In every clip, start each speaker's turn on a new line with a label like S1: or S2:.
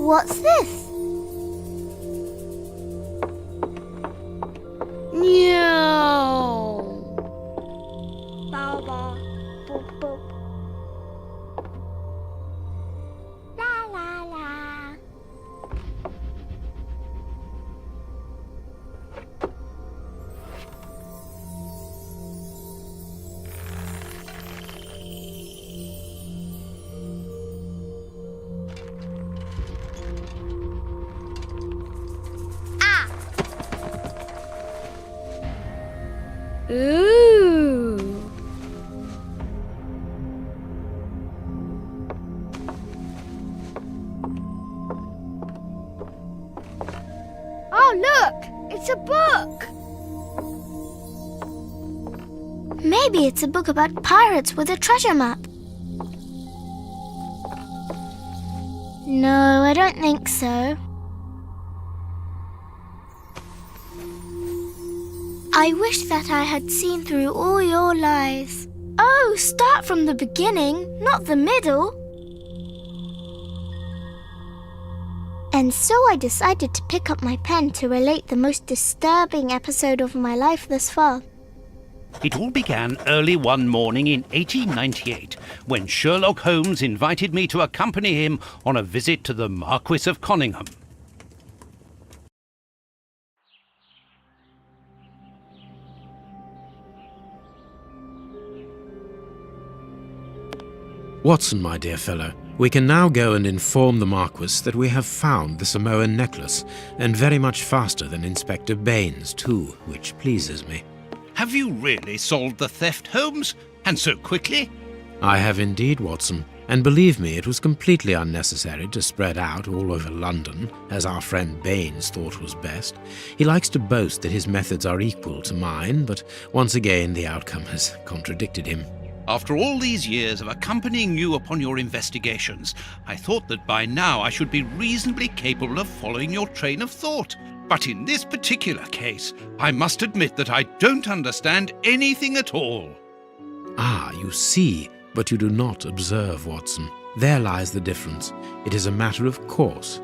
S1: What's this? Meow. Bow bow. Boop boop. La la la. Ooh. Oh, look! It's a book! Maybe it's a book about pirates with a treasure map. No, I don't think so. I wish that I had seen through all your lies. Oh, start from the beginning, not the middle. And so I decided to pick up my pen to relate the most disturbing episode of my life thus far.
S2: It all began early one morning in 1898, when Sherlock Holmes invited me to accompany him on a visit to the Marquis of Conyngham.
S3: Watson, my dear fellow, we can now go and inform the Marquis that we have found the Samoan necklace, and very much faster than Inspector Baines, too, which pleases me.
S2: Have you really solved the theft, Holmes? And so quickly?
S3: I have indeed, Watson, and believe me, it was completely unnecessary to spread out all over London, as our friend Baines thought was best. He likes to boast that his methods are equal to mine, but once again the outcome has contradicted him.
S2: After all these years of accompanying you upon your investigations, I thought that by now I should be reasonably capable of following your train of thought. But in this particular case, I must admit that I don't understand anything at all.
S3: Ah, you see, but you do not observe, Watson. There lies the difference. It is a matter of course.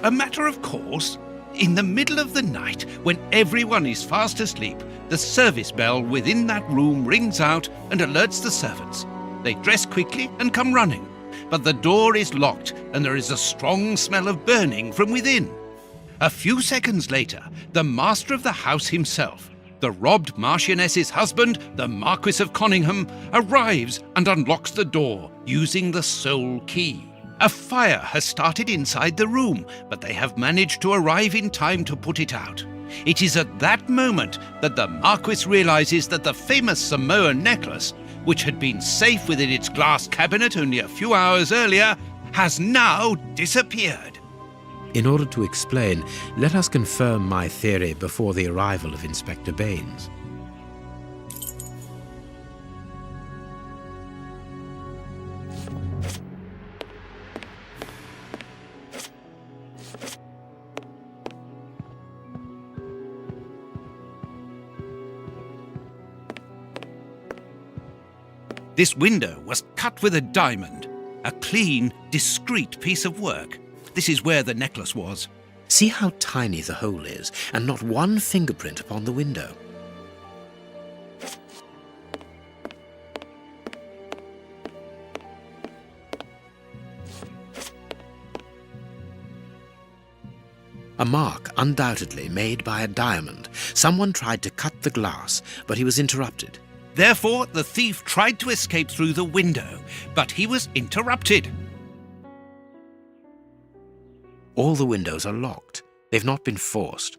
S2: A matter of course? In the middle of the night, when everyone is fast asleep, the service bell within that room rings out and alerts the servants. They dress quickly and come running, but the door is locked and there is a strong smell of burning from within. A few seconds later, the master of the house himself, the robbed Marchioness's husband, the Marquis of Conyngham, arrives and unlocks the door using the sole key. A fire has started inside the room, but they have managed to arrive in time to put it out. It is at that moment that the Marquis realizes that the famous Samoan necklace, which had been safe within its glass cabinet only a few hours earlier, has now disappeared.
S3: In order to explain, let us confirm my theory before the arrival of Inspector Baines.
S2: This window was cut with a diamond, a clean, discreet piece of work. This is where the necklace was.
S3: See how tiny the hole is, and not one fingerprint upon the window. A mark undoubtedly made by a diamond. Someone tried to cut the glass, but he was interrupted.
S2: Therefore, the thief tried to escape through the window, but he was interrupted.
S3: All the windows are locked. They've not been forced.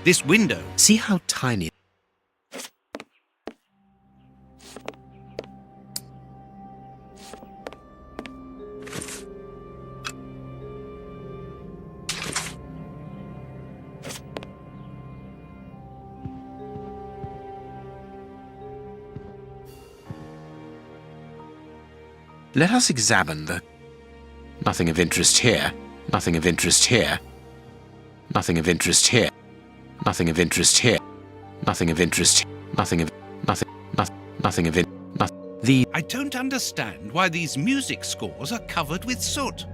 S2: This window.
S3: See how tiny. Let us examine the... Nothing of interest here. Nothing of interest here. Nothing of interest here. Nothing of interest here. Nothing of interest. Nothing of the.
S2: I don't understand why these music scores are covered with soot.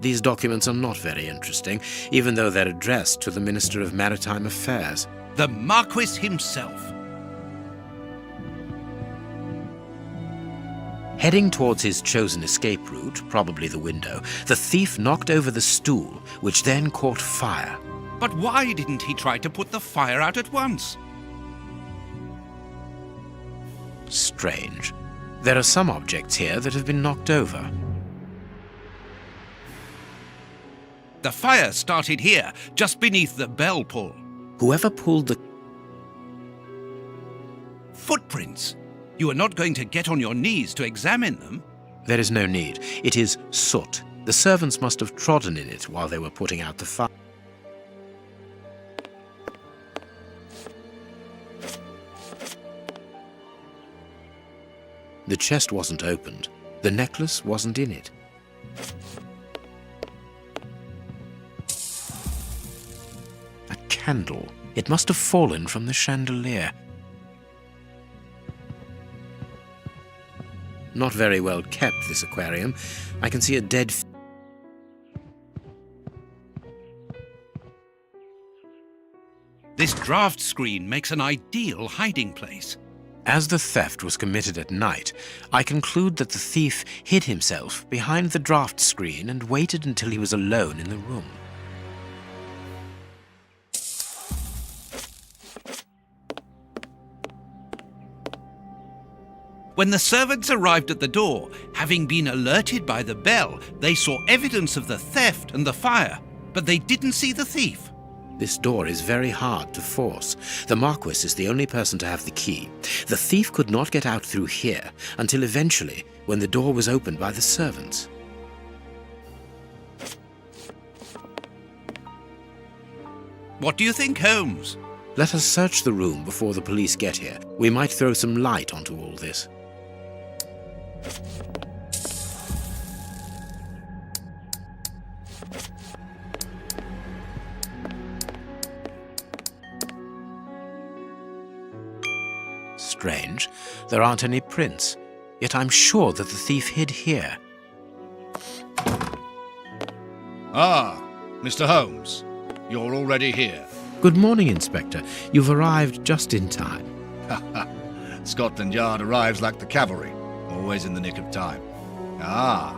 S3: These documents are not very interesting, even though they're addressed to the Minister of Maritime Affairs.
S2: The Marquis himself.
S3: Heading towards his chosen escape route, probably the window, the thief knocked over the stool, which then caught fire.
S2: But why didn't he try to put the fire out at once?
S3: Strange. There are some objects here that have been knocked over.
S2: The fire started here, just beneath the bell pull.
S3: Whoever pulled the...
S2: Footprints. You are not going to get on your knees to examine them.
S3: There is no need. It is soot. The servants must have trodden in it while they were putting out the fire. The chest wasn't opened. The necklace wasn't in it. A candle. It must have fallen from the chandelier. Not very well kept, this aquarium. I can see a dead...
S2: This draft screen makes an ideal hiding place.
S3: As the theft was committed at night, I conclude that the thief hid himself behind the draft screen and waited until he was alone in the room.
S2: When the servants arrived at the door, having been alerted by the bell, they saw evidence of the theft and the fire, but they didn't see the thief.
S3: This door is very hard to force. The Marquis is the only person to have the key. The thief could not get out through here until eventually, when the door was opened by the servants.
S2: What do you think, Holmes?
S3: Let us search the room before the police get here. We might throw some light onto all this. Strange. There aren't any prints. Yet I'm sure that the thief hid here.
S4: Ah, Mr. Holmes. You're already here.
S3: Good morning, Inspector. You've arrived just in time.
S4: Scotland Yard arrives like the cavalry, always in the nick of time. Ah,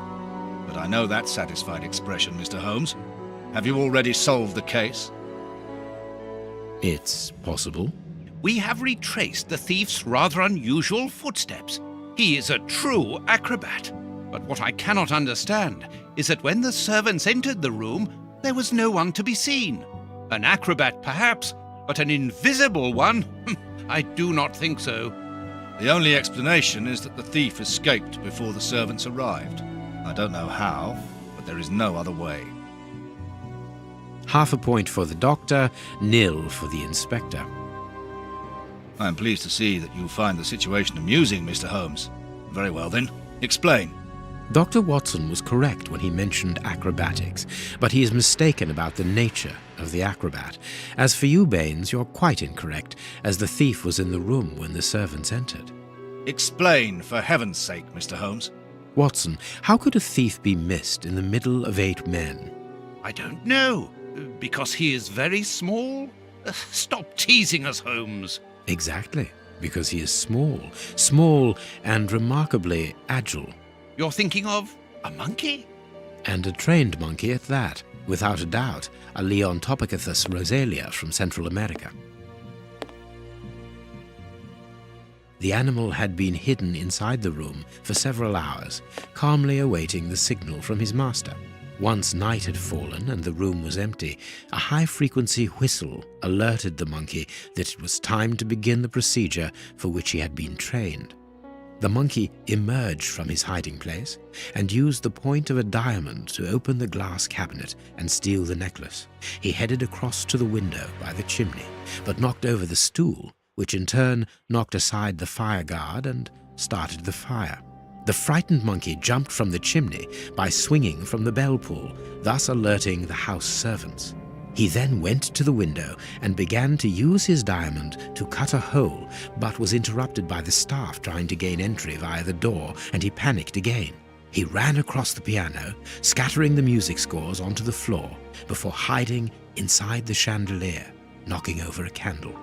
S4: but I know that satisfied expression, Mr. Holmes. Have you already solved the case?
S3: It's possible.
S2: We have retraced the thief's rather unusual footsteps. He is a true acrobat. But what I cannot understand is that when the servants entered the room, there was no one to be seen. An acrobat, perhaps, but an invisible one? I do not think so.
S4: The only explanation is that the thief escaped before the servants arrived. I don't know how, but there is no other way.
S3: Half a point for the doctor, nil for the inspector.
S4: I am pleased to see that you find the situation amusing, Mr. Holmes. Very well then, explain.
S3: Dr. Watson was correct when he mentioned acrobatics, but he is mistaken about the nature of the acrobat. As for you, Baines, you're quite incorrect, as the thief was in the room when the servants entered.
S4: Explain, for heaven's sake, Mr. Holmes.
S3: Watson, how could a thief be missed in the middle of 8 men?
S2: I don't know. Because he is very small? Stop teasing us, Holmes.
S3: Exactly, because he is small and remarkably agile.
S2: You're thinking of A monkey?
S3: And a trained monkey at that, without a doubt, a Leontopithecus rosalia from Central America. The animal had been hidden inside the room for several hours, calmly awaiting the signal from his master. Once night had fallen and the room was empty, a high-frequency whistle alerted the monkey that it was time to begin the procedure for which he had been trained. The monkey emerged from his hiding place and used the point of a diamond to open the glass cabinet and steal the necklace. He headed across to the window by the chimney, but knocked over the stool, which in turn knocked aside the fire guard and started the fire. The frightened monkey jumped from the chimney by swinging from the bell pull, thus alerting the house servants. He then went to the window and began to use his diamond to cut a hole, but was interrupted by the staff trying to gain entry via the door, and he panicked again. He ran across the piano, scattering the music scores onto the floor, before hiding inside the chandelier, knocking over a candle.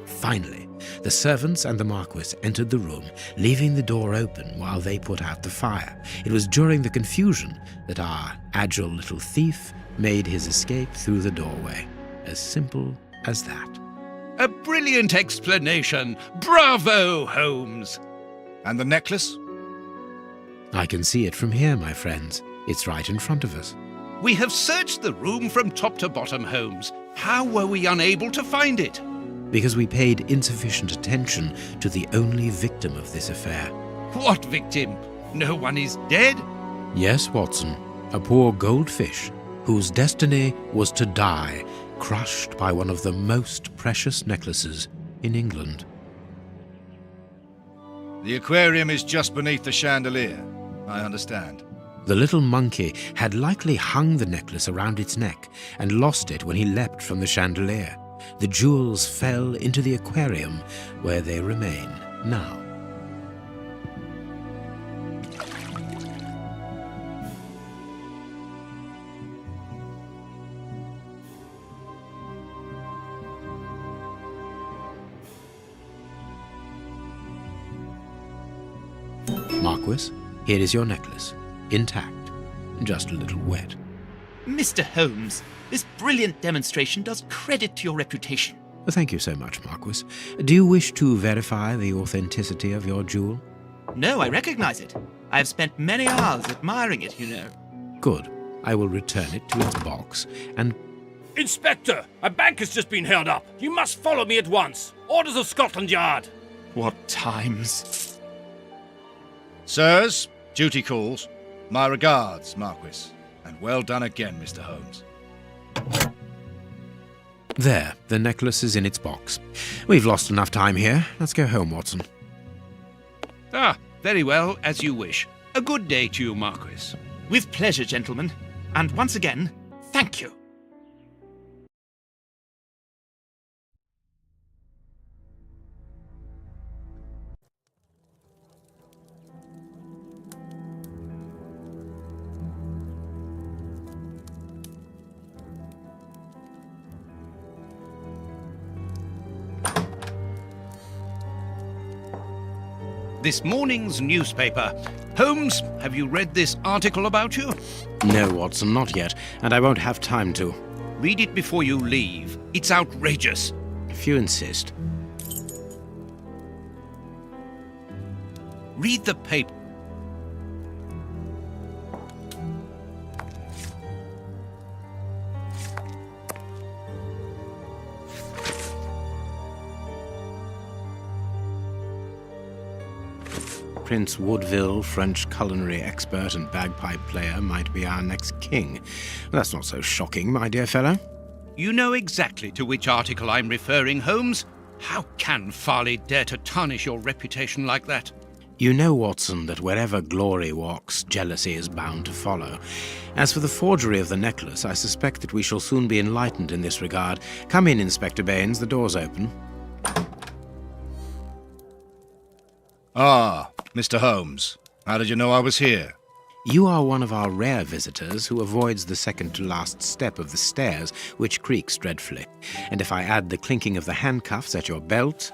S3: Finally, the servants and the Marquis entered the room, leaving the door open while they put out the fire. It was during the confusion that our agile little thief made his escape through the doorway. As simple as that.
S2: A brilliant explanation! Bravo, Holmes!
S4: And the necklace?
S3: I can see it from here, my friends. It's right in front of us.
S2: We have searched the room from top to bottom, Holmes. How were we unable to find it?
S3: Because we paid insufficient attention to the only victim of this affair.
S2: What victim? No one is dead?
S3: Yes, Watson, a poor goldfish whose destiny was to die, crushed by one of the most precious necklaces in England.
S4: The aquarium is just beneath the chandelier. I understand.
S3: The little monkey had likely hung the necklace around its neck and lost it when he leapt from the chandelier. The jewels fell into the aquarium, where they remain now. Marquis, here is your necklace, intact, just a little wet.
S5: Mr. Holmes, this brilliant demonstration does credit to your reputation.
S3: Thank you so much, Marquis. Do you wish to verify the authenticity of your jewel?
S5: No, I recognize it. I have spent many hours admiring it, you know.
S3: Good. I will return it to its box and...
S6: Inspector, a bank has just been held up. You must follow me at once. Orders of Scotland Yard.
S5: What times?
S4: Sirs, duty calls. My regards, Marquis. And well done again, Mr. Holmes.
S3: There, the necklace is in its box. We've lost enough time here. Let's go home, Watson.
S2: Ah, very well, as you wish. A good day to you, Marquis.
S5: With pleasure, gentlemen. And once again, thank you.
S2: This morning's newspaper. Holmes, have you read this article about you?
S3: No, Watson, not yet, and I won't have time to.
S2: Read it before you leave. It's outrageous.
S3: If you insist.
S2: Read the paper.
S3: Prince Woodville, French culinary expert and bagpipe player, might be our next king. That's not so shocking, my dear fellow.
S2: You know exactly to which article I'm referring, Holmes. How can Farley dare to tarnish your reputation like that?
S3: You know, Watson, that wherever glory walks, jealousy is bound to follow. As for the forgery of the necklace, I suspect that we shall soon be enlightened in this regard. Come in, Inspector Baines, the door's open.
S4: Ah, Mr. Holmes. How did you know I was here?
S3: You are one of our rare visitors who avoids the second-to-last step of the stairs, which creaks dreadfully. And if I add the clinking of the handcuffs at your belt,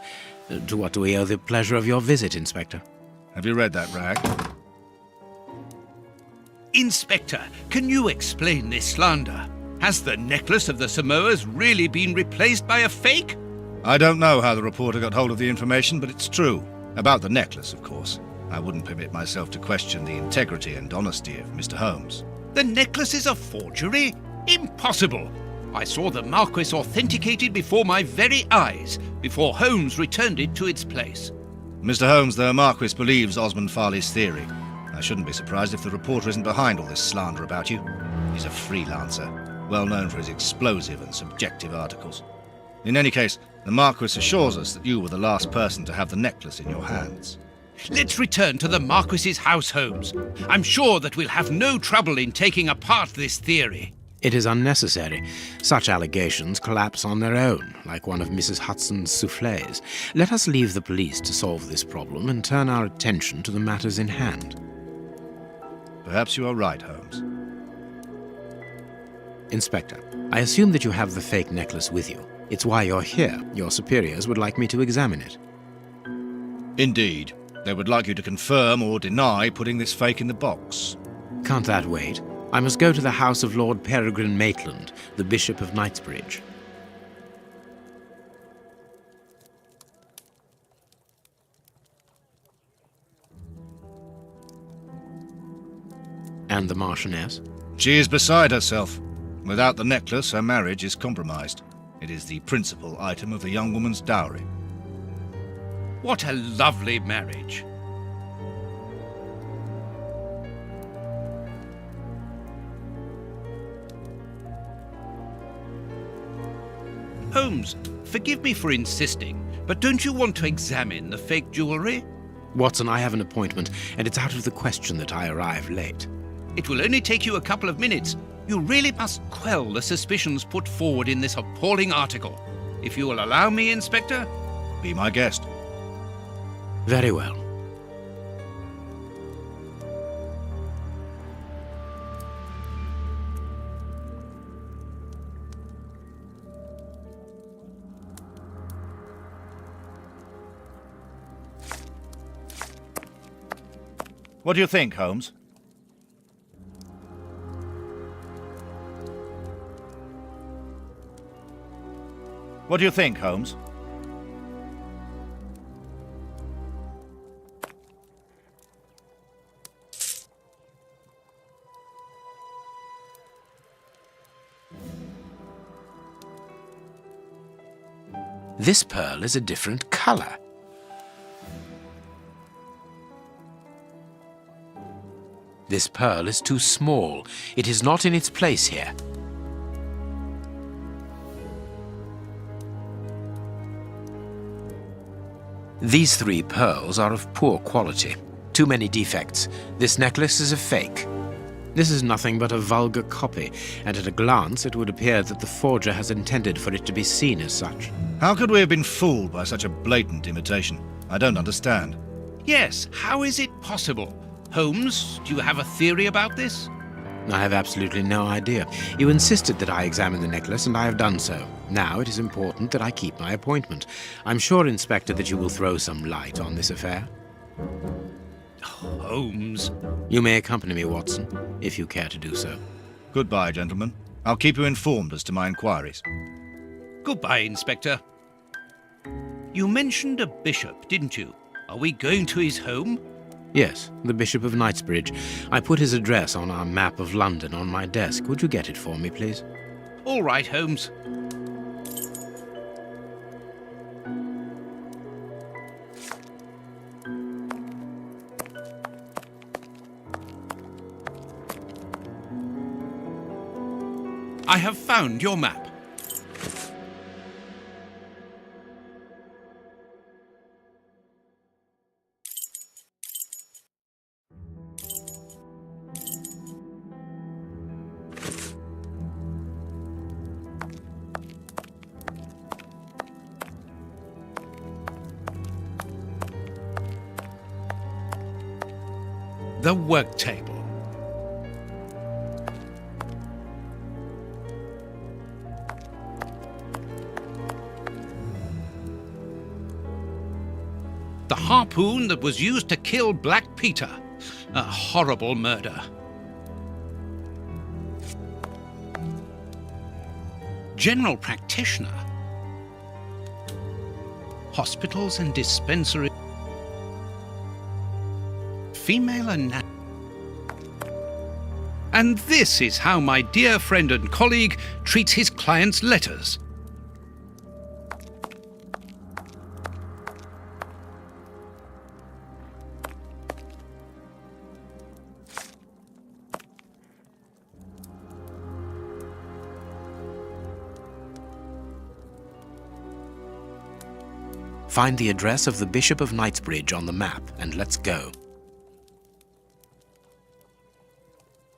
S3: to what do we owe the pleasure of your visit, Inspector?
S4: Have you read that rag?
S2: Inspector, can you explain this slander? Has the necklace of the Samoas really been replaced by a fake?
S4: I don't know how the reporter got hold of the information, but it's true. About the necklace, of course. I wouldn't permit myself to question the integrity and honesty of Mr. Holmes.
S2: The necklace is a forgery? Impossible! I saw the Marquis authenticated before my very eyes, before Holmes returned it to its place.
S4: Mr. Holmes, the Marquis believes Osmond Farley's theory. I shouldn't be surprised if the reporter isn't behind all this slander about you. He's a freelancer, well known for his explosive and subjective articles. In any case, the Marquis assures us that you were the last person to have the necklace in your hands.
S2: Let's return to the Marquis's house, Holmes. I'm sure that we'll have no trouble in taking apart this theory.
S3: It is unnecessary. Such allegations collapse on their own, like one of Mrs. Hudson's soufflés. Let us leave the police to solve this problem and turn our attention to the matters in hand.
S4: Perhaps you are right, Holmes.
S3: Inspector, I assume that you have the fake necklace with you. It's why you're here. Your superiors would like me to examine it.
S4: Indeed. They would like you to confirm or deny putting this fake in the box.
S3: Can't that wait? I must go to the house of Lord Peregrine Maitland, the Bishop of Knightsbridge. And the Marchioness?
S4: She is beside herself. Without the necklace, her marriage is compromised. It is the principal item of the young woman's dowry.
S2: What a lovely marriage. Holmes, forgive me for insisting, but don't you want to examine the fake jewellery?
S3: Watson, I have an appointment, and it's out of the question that I arrive late.
S2: It will only take you a couple of minutes. You really must quell the suspicions put forward in this appalling article. If you will allow me, Inspector?
S4: Be my guest.
S3: Very well.
S4: What do you think, Holmes? What do you think, Holmes?
S3: This pearl is a different color. This pearl is too small. It is not in its place here. These 3 pearls are of poor quality. Too many defects. This necklace is a fake. This is nothing but a vulgar copy, and at a glance it would appear that the forger has intended for it to be seen as such.
S4: How could we have been fooled by such a blatant imitation? I don't understand.
S2: Yes, how is it possible? Holmes, do you have a theory about this?
S3: I have absolutely no idea. You insisted that I examine the necklace, and I have done so. Now it is important that I keep my appointment. I'm sure, Inspector, that you will throw some light on this affair.
S2: Holmes.
S3: You may accompany me, Watson, if you care to do so.
S4: Goodbye, gentlemen. I'll keep you informed as to my inquiries.
S2: Goodbye, Inspector. You mentioned a bishop, didn't you? Are we going to his home?
S3: Yes, the Bishop of Knightsbridge. I put his address on our map of London on my desk. Would you get it for me, please?
S2: All right, Holmes. I have found your map. The work table. The harpoon that was used to kill Black Peter. A horrible murder. General practitioner. Hospitals and dispensaries. Female and And this is how my dear friend and colleague treats his clients' letters.
S3: Find the address of the Bishop of Knightsbridge on the map, and let's go.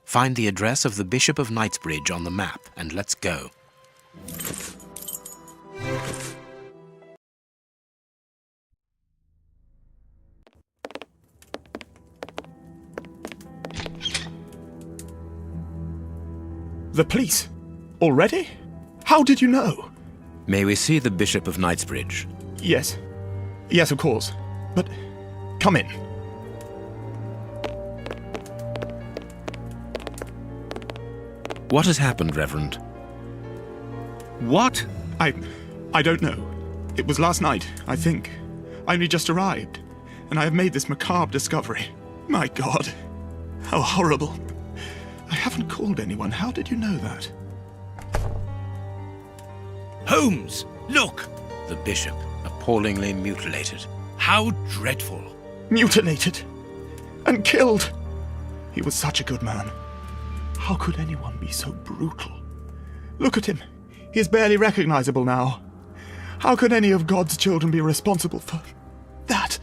S3: Find the address of the Bishop of Knightsbridge on the map, and let's go.
S7: The police? Already? How did you know?
S3: May we see the Bishop of Knightsbridge?
S7: Yes. Yes, of course. But come in.
S3: What has happened, Reverend?
S2: What?
S7: I don't know. It was last night, I think. I only just arrived, and I have made this macabre discovery. My God. How horrible. I haven't called anyone. How did you know that?
S2: Holmes, look!
S3: The Bishop, appallingly mutilated.
S2: How dreadful.
S7: Mutilated. And killed. He was such a good man. How could anyone be so brutal? Look at him. He is barely recognizable now. How could any of God's children be responsible for that?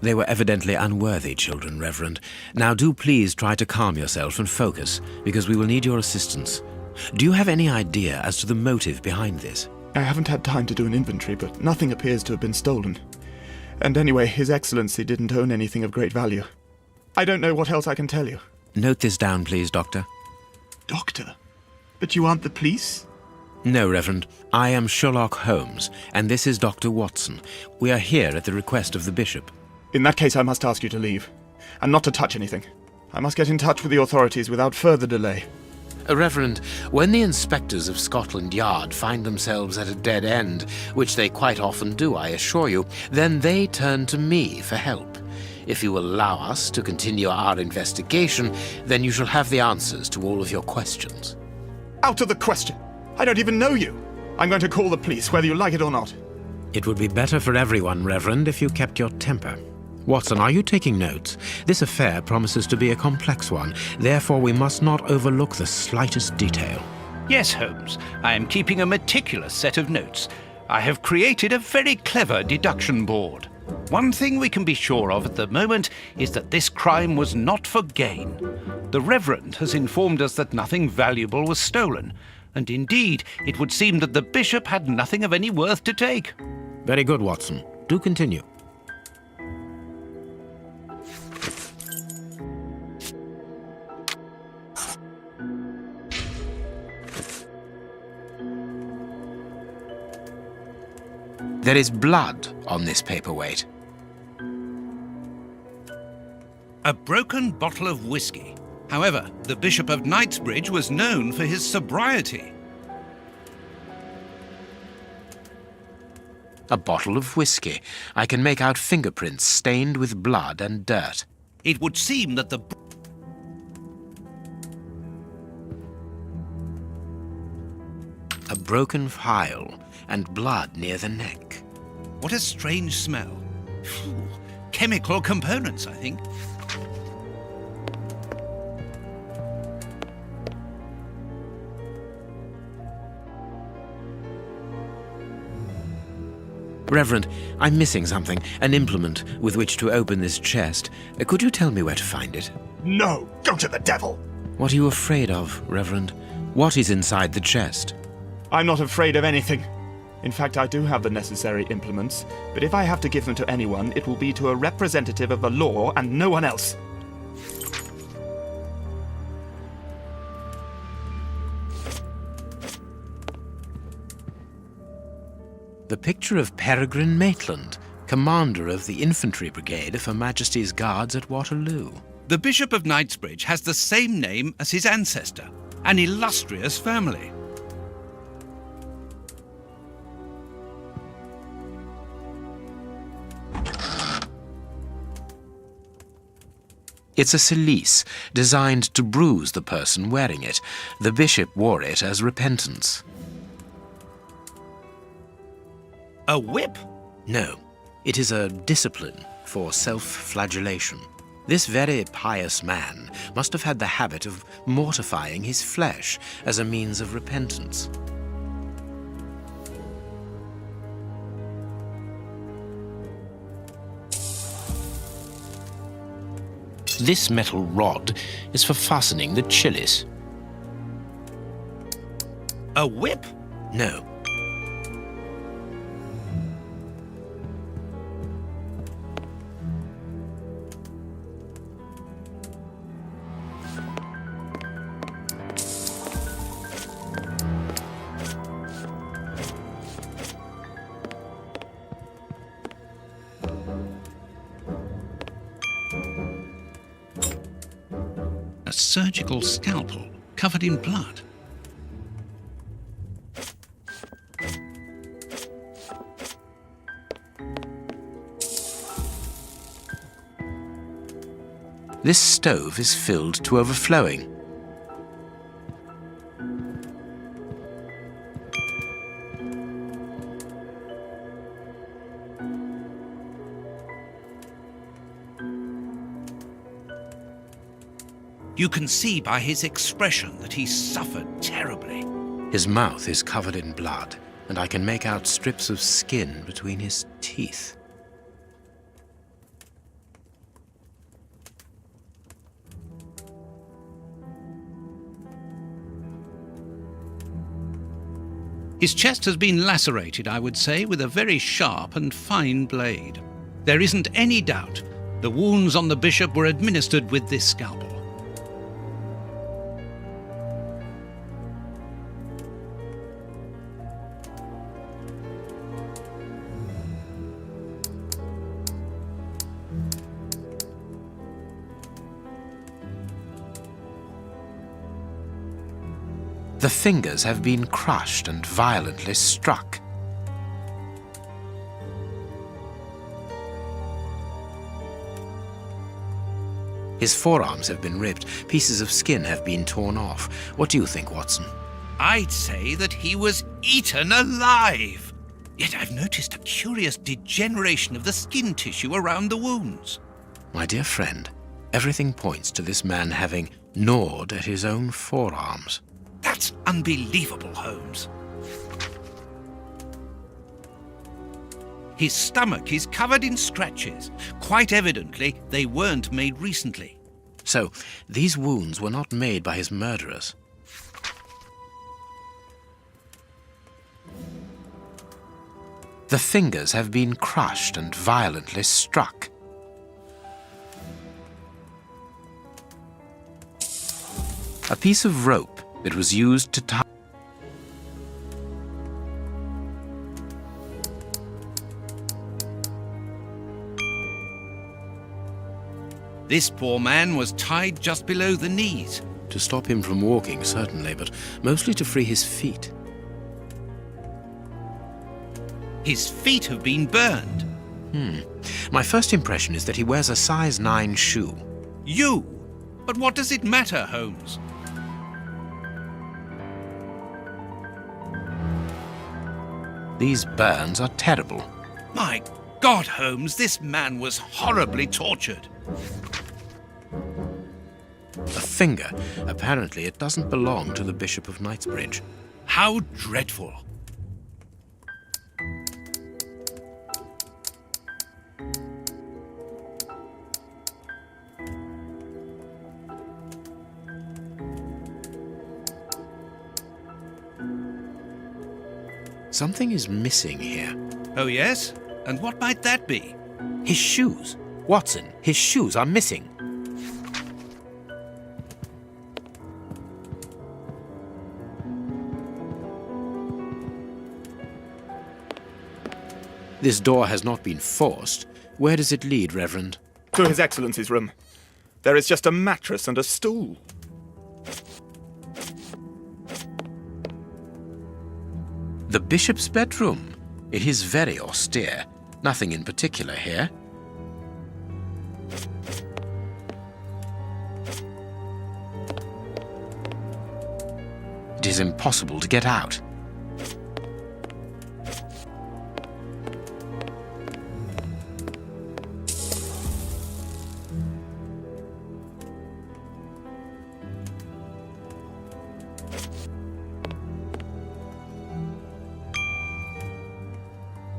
S3: They were evidently unworthy children, Reverend. Now do please try to calm yourself and focus, because we will need your assistance. Do you have any idea as to the motive behind this?
S7: I haven't had time to do an inventory, but nothing appears to have been stolen. And anyway, His Excellency didn't own anything of great value. I don't know what else I can tell you.
S3: Note this down, please, Doctor.
S7: Doctor? But you aren't the police?
S3: No, Reverend. I am Sherlock Holmes, and this is Dr. Watson. We are here at the request of the Bishop.
S7: In that case, I must ask you to leave, and not to touch anything. I must get in touch with the authorities without further delay.
S3: Reverend, when the inspectors of Scotland Yard find themselves at a dead end, which they quite often do, I assure you, then they turn to me for help. If you will allow us to continue our investigation, then you shall have the answers to all of your questions.
S7: Out of the question! I don't even know you! I'm going to call the police, whether you like it or not.
S3: It would be better for everyone, Reverend, if you kept your temper. Watson, are you taking notes? This affair promises to be a complex one. Therefore, we must not overlook the slightest detail.
S2: Yes, Holmes. I am keeping a meticulous set of notes. I have created a very clever deduction board. One thing we can be sure of at the moment is that this crime was not for gain. The Reverend has informed us that nothing valuable was stolen, and indeed, it would seem that the Bishop had nothing of any worth to take.
S3: Very good, Watson. Do continue. There is blood on this paperweight.
S2: A broken bottle of whiskey. However, the Bishop of Knightsbridge was known for his sobriety.
S3: A bottle of whiskey. I can make out fingerprints stained with blood and dirt.
S2: It would seem that
S3: A broken phial and blood near the neck.
S2: What a strange smell. Phew. Chemical components, I think.
S3: Reverend, I'm missing something, an implement with which to open this chest. Could you tell me where to find it?
S7: No! Go to the devil!
S3: What are you afraid of, Reverend? What is inside the chest?
S7: I'm not afraid of anything. In fact, I do have the necessary implements, but if I have to give them to anyone, it will be to a representative of the law and no one else.
S3: The picture of Peregrine Maitland, commander of the infantry brigade of Her Majesty's Guards at Waterloo.
S2: The Bishop of Knightsbridge has the same name as his ancestor, an illustrious family.
S3: It's a cilice designed to bruise the person wearing it. The bishop wore it as repentance.
S2: A whip?
S3: No, it is a discipline for self-flagellation. This very pious man must have had the habit of mortifying his flesh as a means of repentance. This metal rod is for fastening the chilice.
S2: A whip?
S3: No.
S2: A surgical scalpel covered in blood.
S3: This stove is filled to overflowing.
S2: You can see by his expression that he suffered terribly.
S3: His mouth is covered in blood, and I can make out strips of skin between his teeth.
S2: His chest has been lacerated, I would say, with a very sharp and fine blade. There isn't any doubt the wounds on the bishop were administered with this scalpel.
S3: The fingers have been crushed and violently struck. His forearms have been ripped, pieces of skin have been torn off. What do you think, Watson?
S2: I'd say that he was eaten alive. Yet I've noticed a curious degeneration of the skin tissue around the wounds.
S3: My dear friend, everything points to this man having gnawed at his own forearms.
S2: That's unbelievable, Holmes. His stomach is covered in scratches. Quite evidently, they weren't made recently.
S3: So, these wounds were not made by his murderers. The fingers have been crushed and violently struck. A piece of rope that was used to tie.
S2: This poor man was tied just below the knees.
S3: To stop him from walking, certainly, but mostly to free his feet.
S2: His feet have been burned.
S3: My first impression is that he wears a size 9 shoe.
S2: You? But what does it matter, Holmes?
S3: These burns are terrible.
S2: My God, Holmes, this man was horribly tortured.
S3: A finger. Apparently it doesn't belong to the Bishop of Knightsbridge.
S2: How dreadful.
S3: Something is missing here.
S2: Oh, yes? And what might that be?
S3: His shoes. Watson, his shoes are missing. This door has not been forced. Where does it lead, Reverend?
S7: To His Excellency's room. There is just a mattress and a stool.
S3: The bishop's bedroom. It is very austere. Nothing in particular here. It is impossible to get out.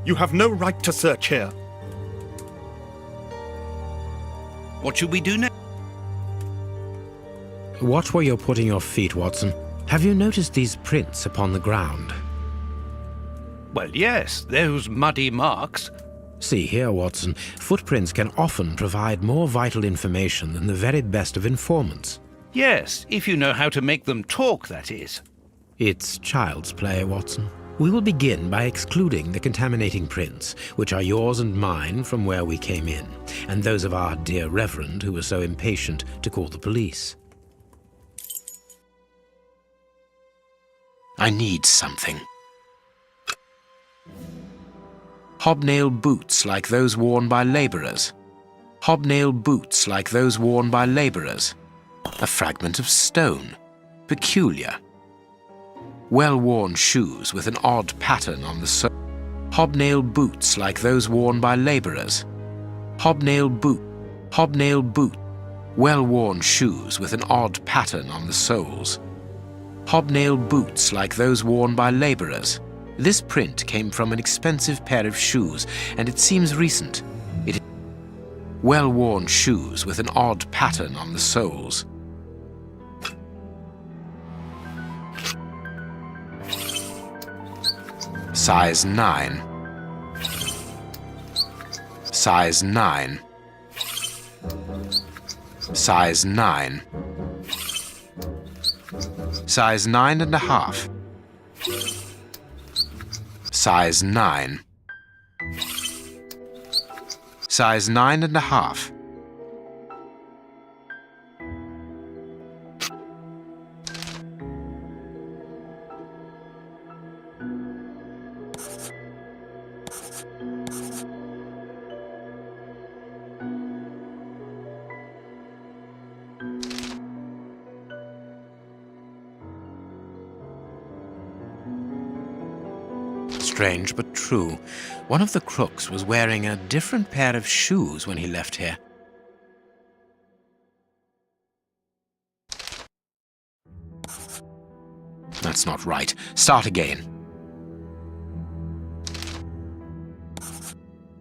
S7: You have no right to search here.
S2: What should we do now?
S3: Watch where you're putting your feet, Watson. Have you noticed these prints upon the ground?
S2: Well, yes, those muddy marks.
S3: See here, Watson, footprints can often provide more vital information than the very best of informants.
S2: Yes, if you know how to make them talk, that is.
S3: It's child's play, Watson. We will begin by excluding the contaminating prints, which are yours and mine from where we came in, and those of our dear Reverend who was so impatient to call the police. I need something. Hobnail boots like those worn by labourers. Hobnail boots like those worn by labourers. A fragment of stone. Peculiar. Well-worn shoes with an odd pattern on the sole. Hobnail boots like those worn by labourers. Hobnail boot. Hobnail boot. Well-worn shoes with an odd pattern on the soles. Hobnail boots like those worn by labourers. This print came from an expensive pair of shoes, and it seems recent. It is well-worn shoes with an odd pattern on the soles. Size 9. Size 9. Size 9. Size 9.5. Size 9. Size 9.5. Strange but true. One of the crooks was wearing a different pair of shoes when he left here. That's not right. Start again.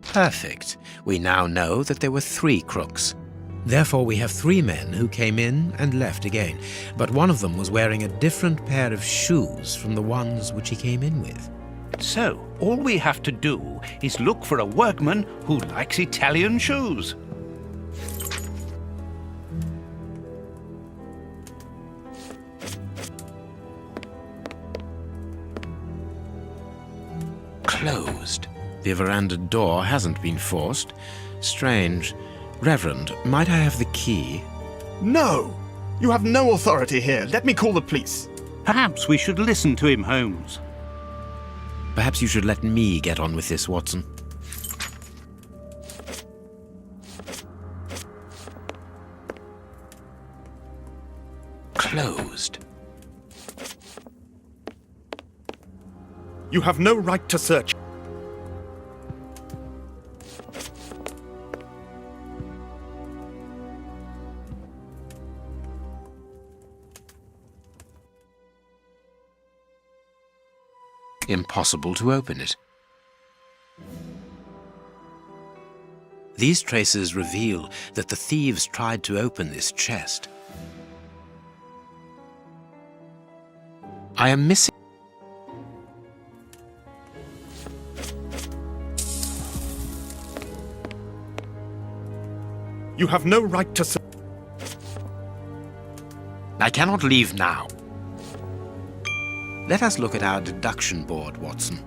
S3: Perfect. We now know that there were 3 crooks. Therefore, we have 3 men who came in and left again, but one of them was wearing a different pair of shoes from the ones which he came in with.
S2: So, all we have to do is look for a workman who likes Italian shoes.
S3: Closed. The veranda door hasn't been forced. Strange. Reverend, might I have the key?
S7: No! You have no authority here. Let me call the police.
S2: Perhaps we should listen to him, Holmes.
S3: Perhaps you should let me get on with this, Watson. Closed.
S7: You have no right to search.
S3: Impossible to open it. These traces reveal that the thieves tried to open this chest. I am missing.
S7: You have no right to search.
S3: I cannot leave now. Let us look at our deduction board, Watson.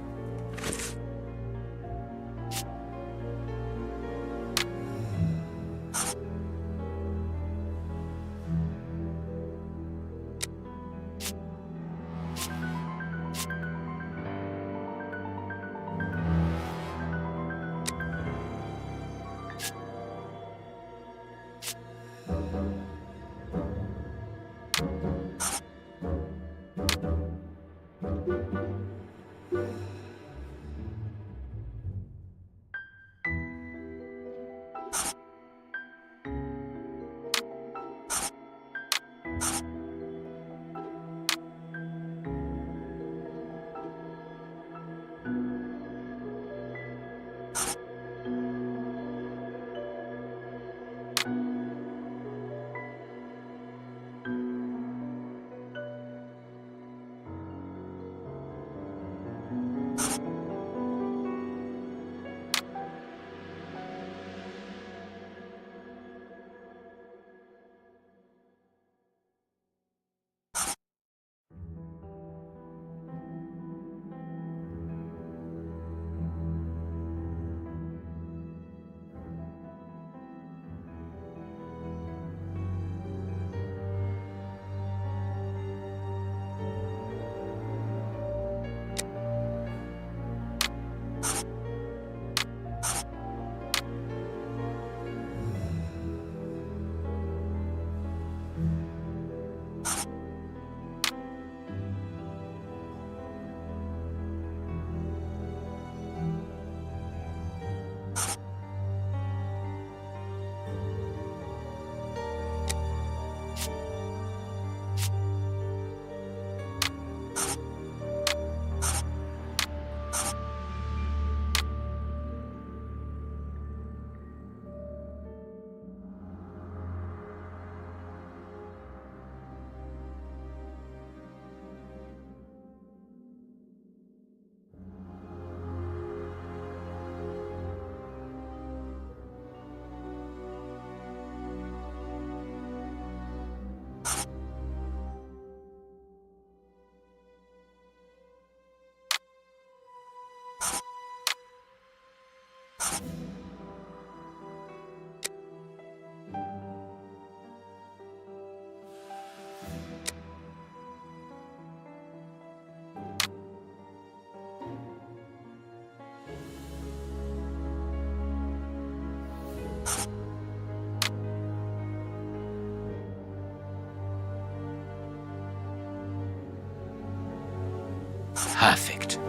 S3: Perfect.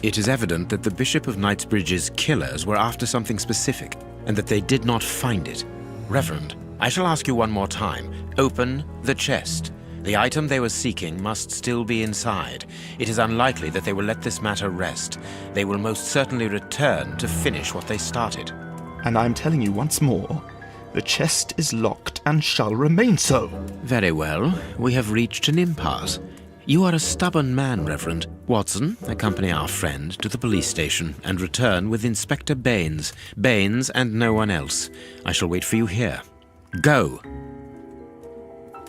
S3: It is evident that the Bishop of Knightsbridge's killers were after something specific, and that they did not find it. Reverend, I shall ask you one more time. Open the chest. The item they were seeking must still be inside. It is unlikely that they will let this matter rest. They will most certainly return to finish what they started.
S7: And I'm telling you once more, the chest is locked and shall remain so.
S3: Very well. We have reached an impasse. You are a stubborn man, Reverend. Watson, accompany our friend to the police station and return with Inspector Baines. Baines and no one else. I shall wait for you here. Go!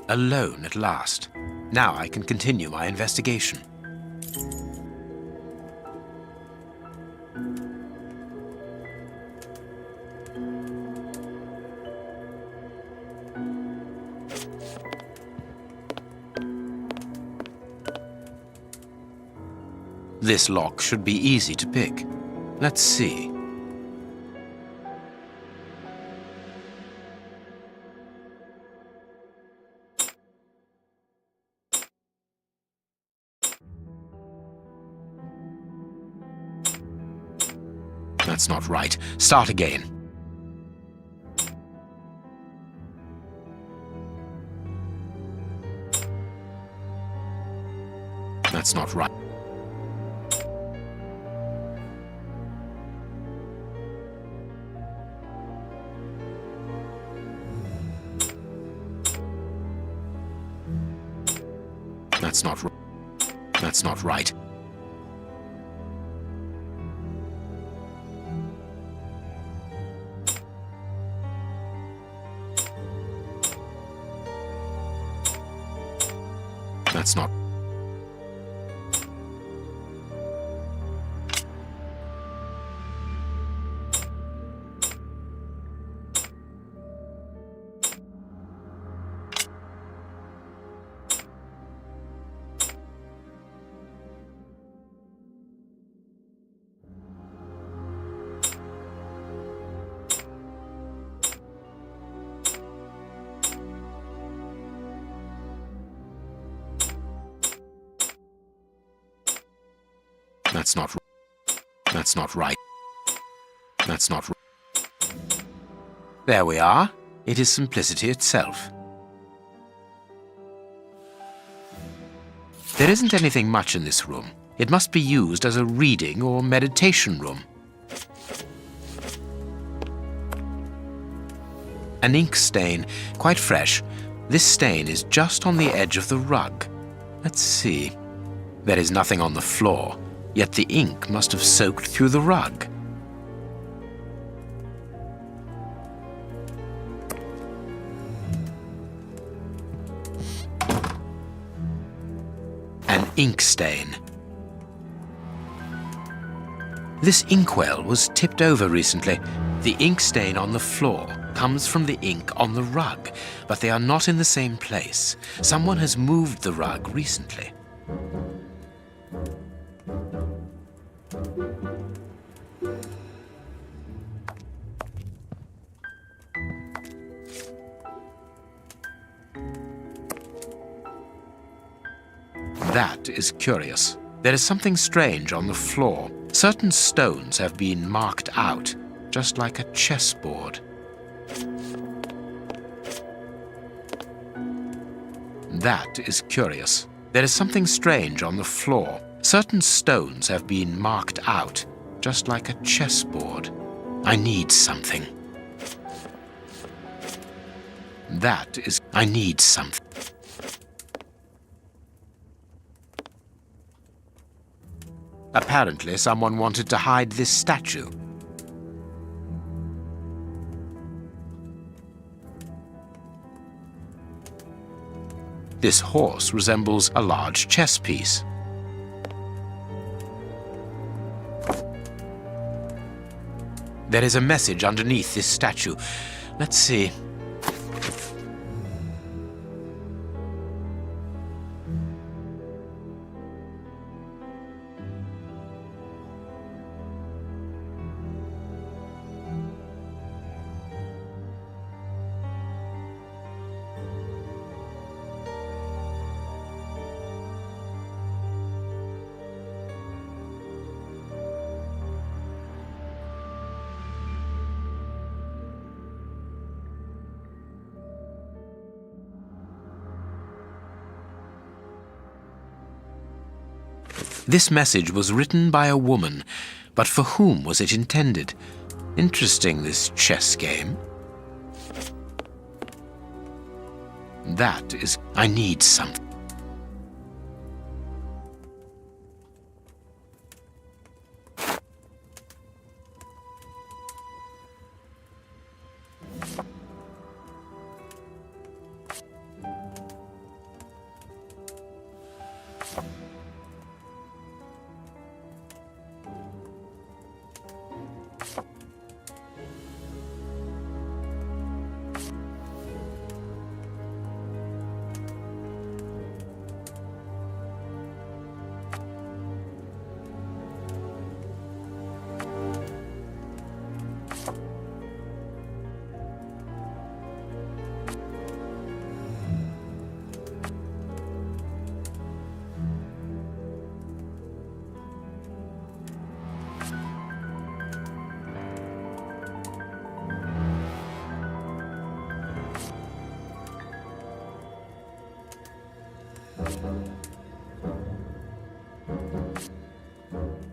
S3: Alone at last. Now I can continue my investigation. This lock should be easy to pick. Let's see. That's not right. Start again. That's not right. That's not right. That's not right. That's not. That's not. That's not right. That's not. There we are. It is simplicity itself. There isn't anything much in this room. It must be used as a reading or meditation room. An ink stain, quite fresh. This stain is just on the edge of the rug. Let's see. There is nothing on the floor, yet the ink must have soaked through the rug. An ink stain. This inkwell was tipped over recently. The ink stain on the floor comes from the ink on the rug, but they are not in the same place. Someone has moved the rug recently. That is curious. There is something strange on the floor. Certain stones have been marked out, just like a chessboard. That is curious. There is something strange on the floor. Certain stones have been marked out, just like a chessboard. I need something. I need something. Apparently, someone wanted to hide this statue. This horse resembles a large chess piece. There is a message underneath this statue. Let's see. This message was written by a woman, but for whom was it intended? Interesting, this chess game. I need something.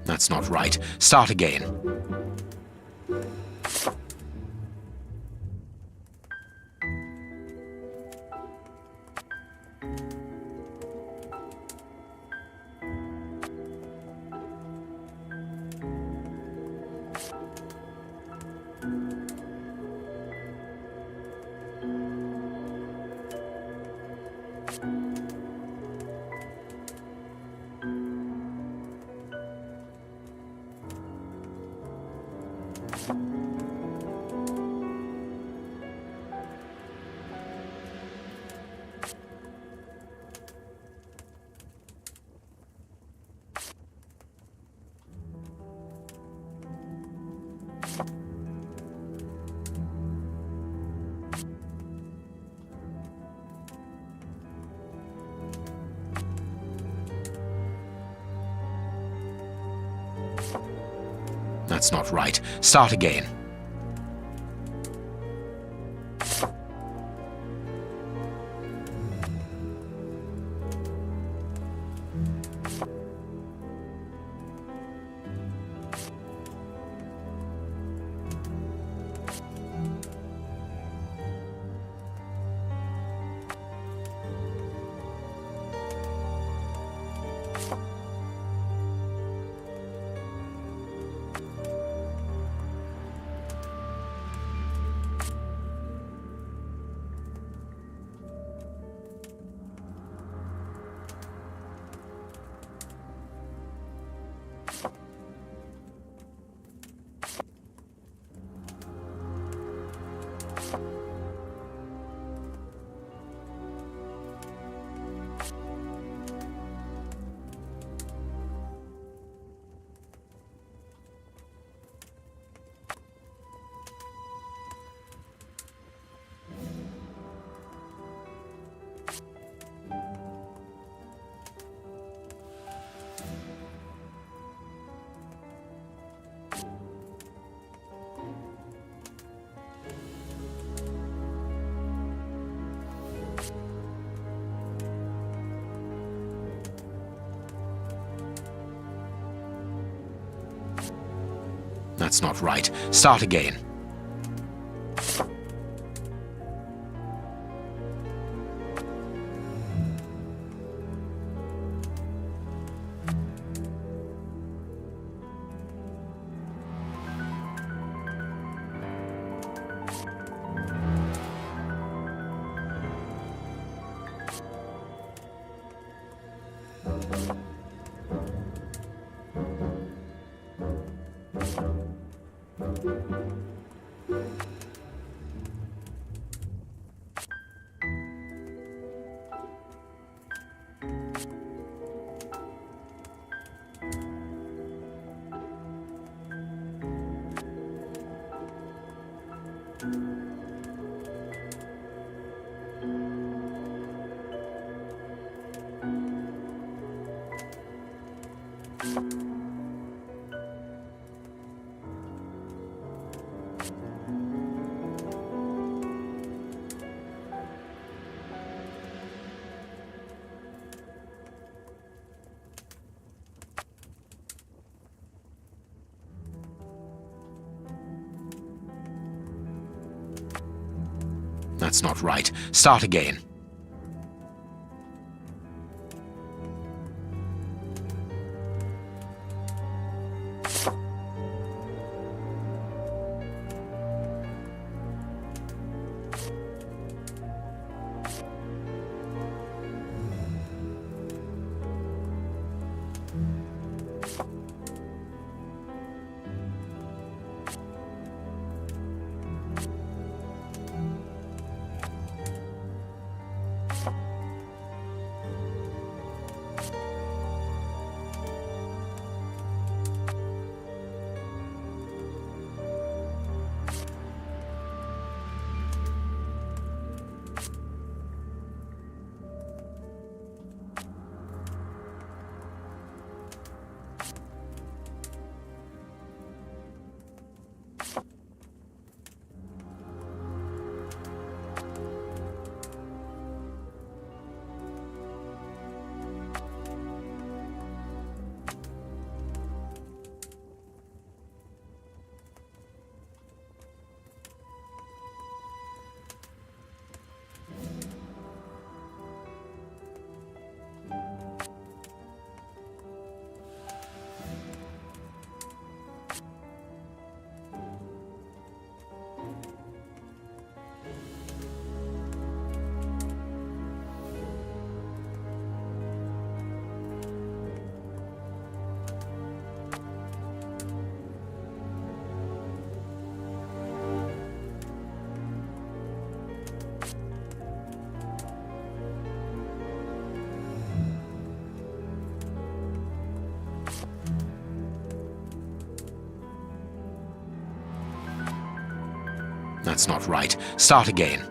S3: That's not right. Start again. That's not right. Start again. That's not right. Start again. That's not right. Start again. That's not right. Start again.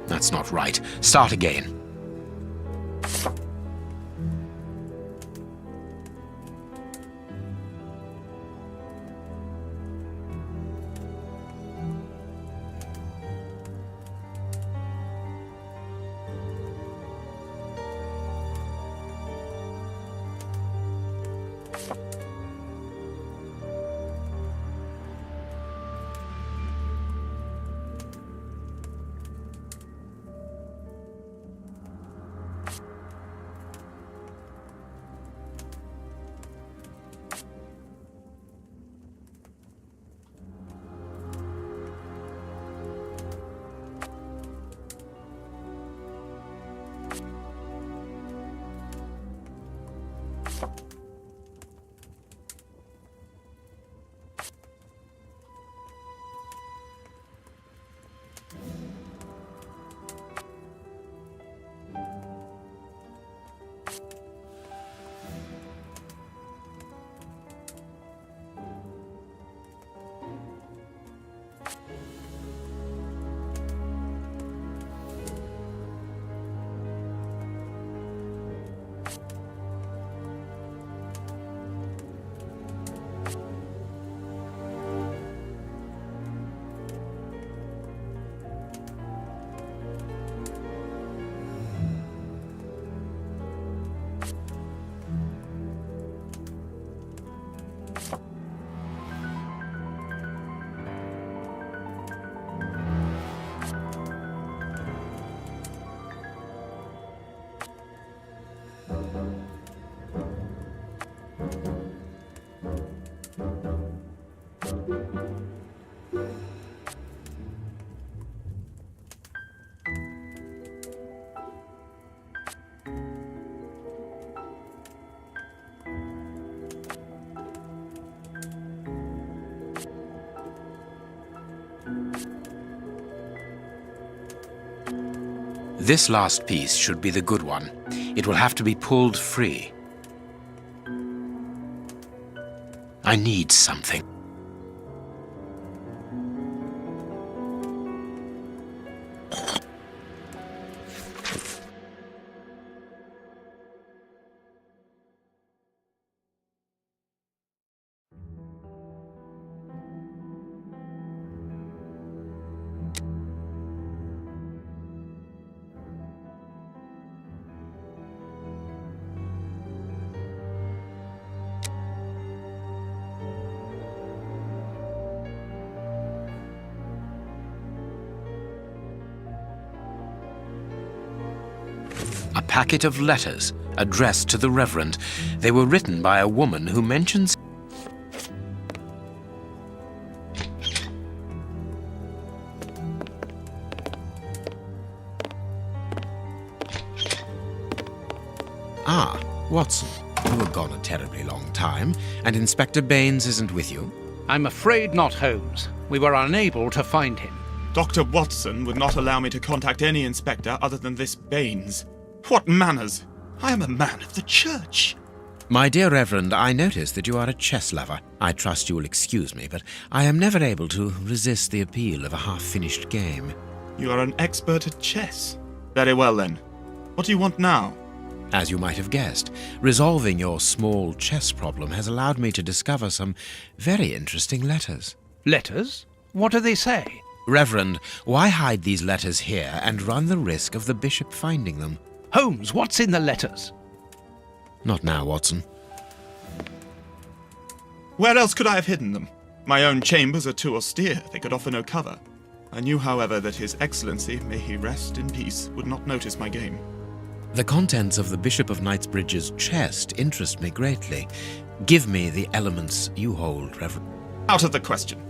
S3: That's not right. Start again. This last piece should be the good one. It will have to be pulled free. I need something. A packet of letters addressed to the Reverend. They were written by a woman who mentions... Ah, Watson, you were gone a terribly long time, and Inspector Baines isn't with you.
S2: I'm afraid not, Holmes. We were unable to find him.
S7: Dr. Watson would not allow me to contact any inspector other than this Baines. What manners! I am a man of the church.
S3: My dear Reverend, I notice that you are a chess lover. I trust you will excuse me, but I am never able to resist the appeal of a half-finished game.
S7: You are an expert at chess. Very well, then. What do you want now?
S3: As you might have guessed, resolving your small chess problem has allowed me to discover some very interesting letters.
S2: Letters? What do they say?
S3: Reverend, why hide these letters here and run the risk of the bishop finding them?
S2: Holmes, what's in the letters?
S3: Not now, Watson.
S7: Where else could I have hidden them? My own chambers are too austere. They could offer no cover. I knew, however, that His Excellency, may he rest in peace, would not notice my game.
S3: The contents of the Bishop of Knightsbridge's chest interest me greatly. Give me the elements you hold, Reverend.
S7: Out of the question.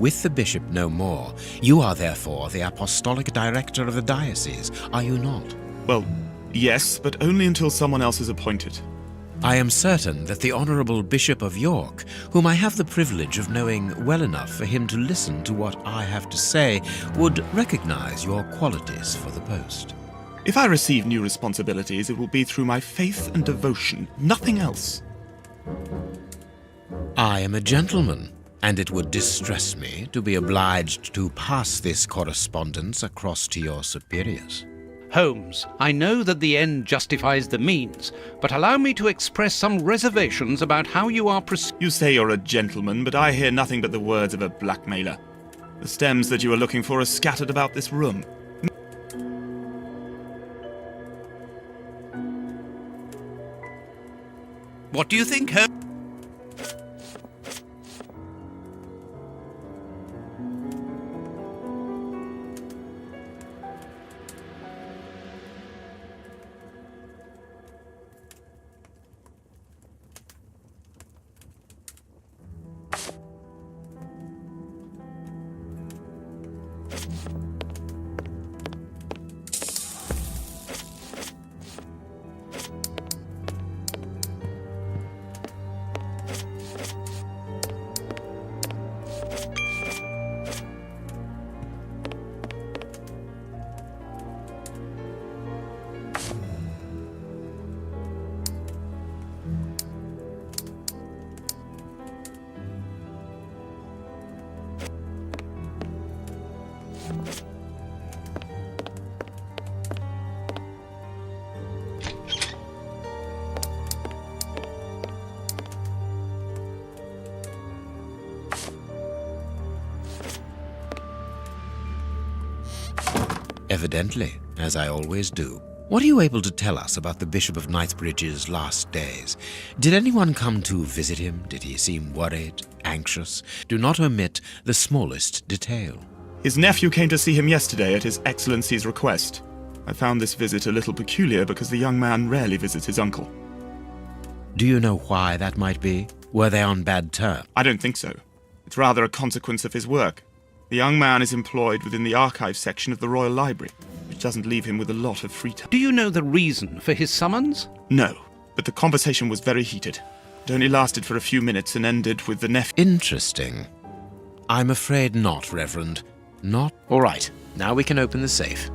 S3: With the bishop no more, you are therefore the apostolic director of the diocese, are you not?
S7: Well, yes, but only until someone else is appointed.
S3: I am certain that the Honourable Bishop of York, whom I have the privilege of knowing well enough for him to listen to what I have to say, would recognise your qualities for the post.
S7: If I receive new responsibilities, it will be through my faith and devotion, nothing else.
S3: I am a gentleman, and it would distress me to be obliged to pass this correspondence across to your superiors.
S2: Holmes, I know that the end justifies the means, but allow me to express some reservations about how you are
S7: You say you're a gentleman, but I hear nothing but the words of a blackmailer. The stems that you are looking for are scattered about this room.
S2: What do you think, Holmes?
S3: Evidently, as I always do. What are you able to tell us about the Bishop of Knightsbridge's last days? Did anyone come to visit him? Did he seem worried, anxious? Do not omit the smallest detail.
S7: His nephew came to see him yesterday at His Excellency's request. I found this visit a little peculiar because the young man rarely visits his uncle.
S3: Do you know why that might be? Were they on bad terms?
S7: I don't think so. It's rather a consequence of his work. The young man is employed within the archive section of the Royal Library, which doesn't leave him with a lot of free time.
S2: Do you know the reason for his summons?
S7: No, but the conversation was very heated. It only lasted for a few minutes and ended with the nephew.
S3: Interesting. I'm afraid not, Reverend. Not. All right, now we can open the safe.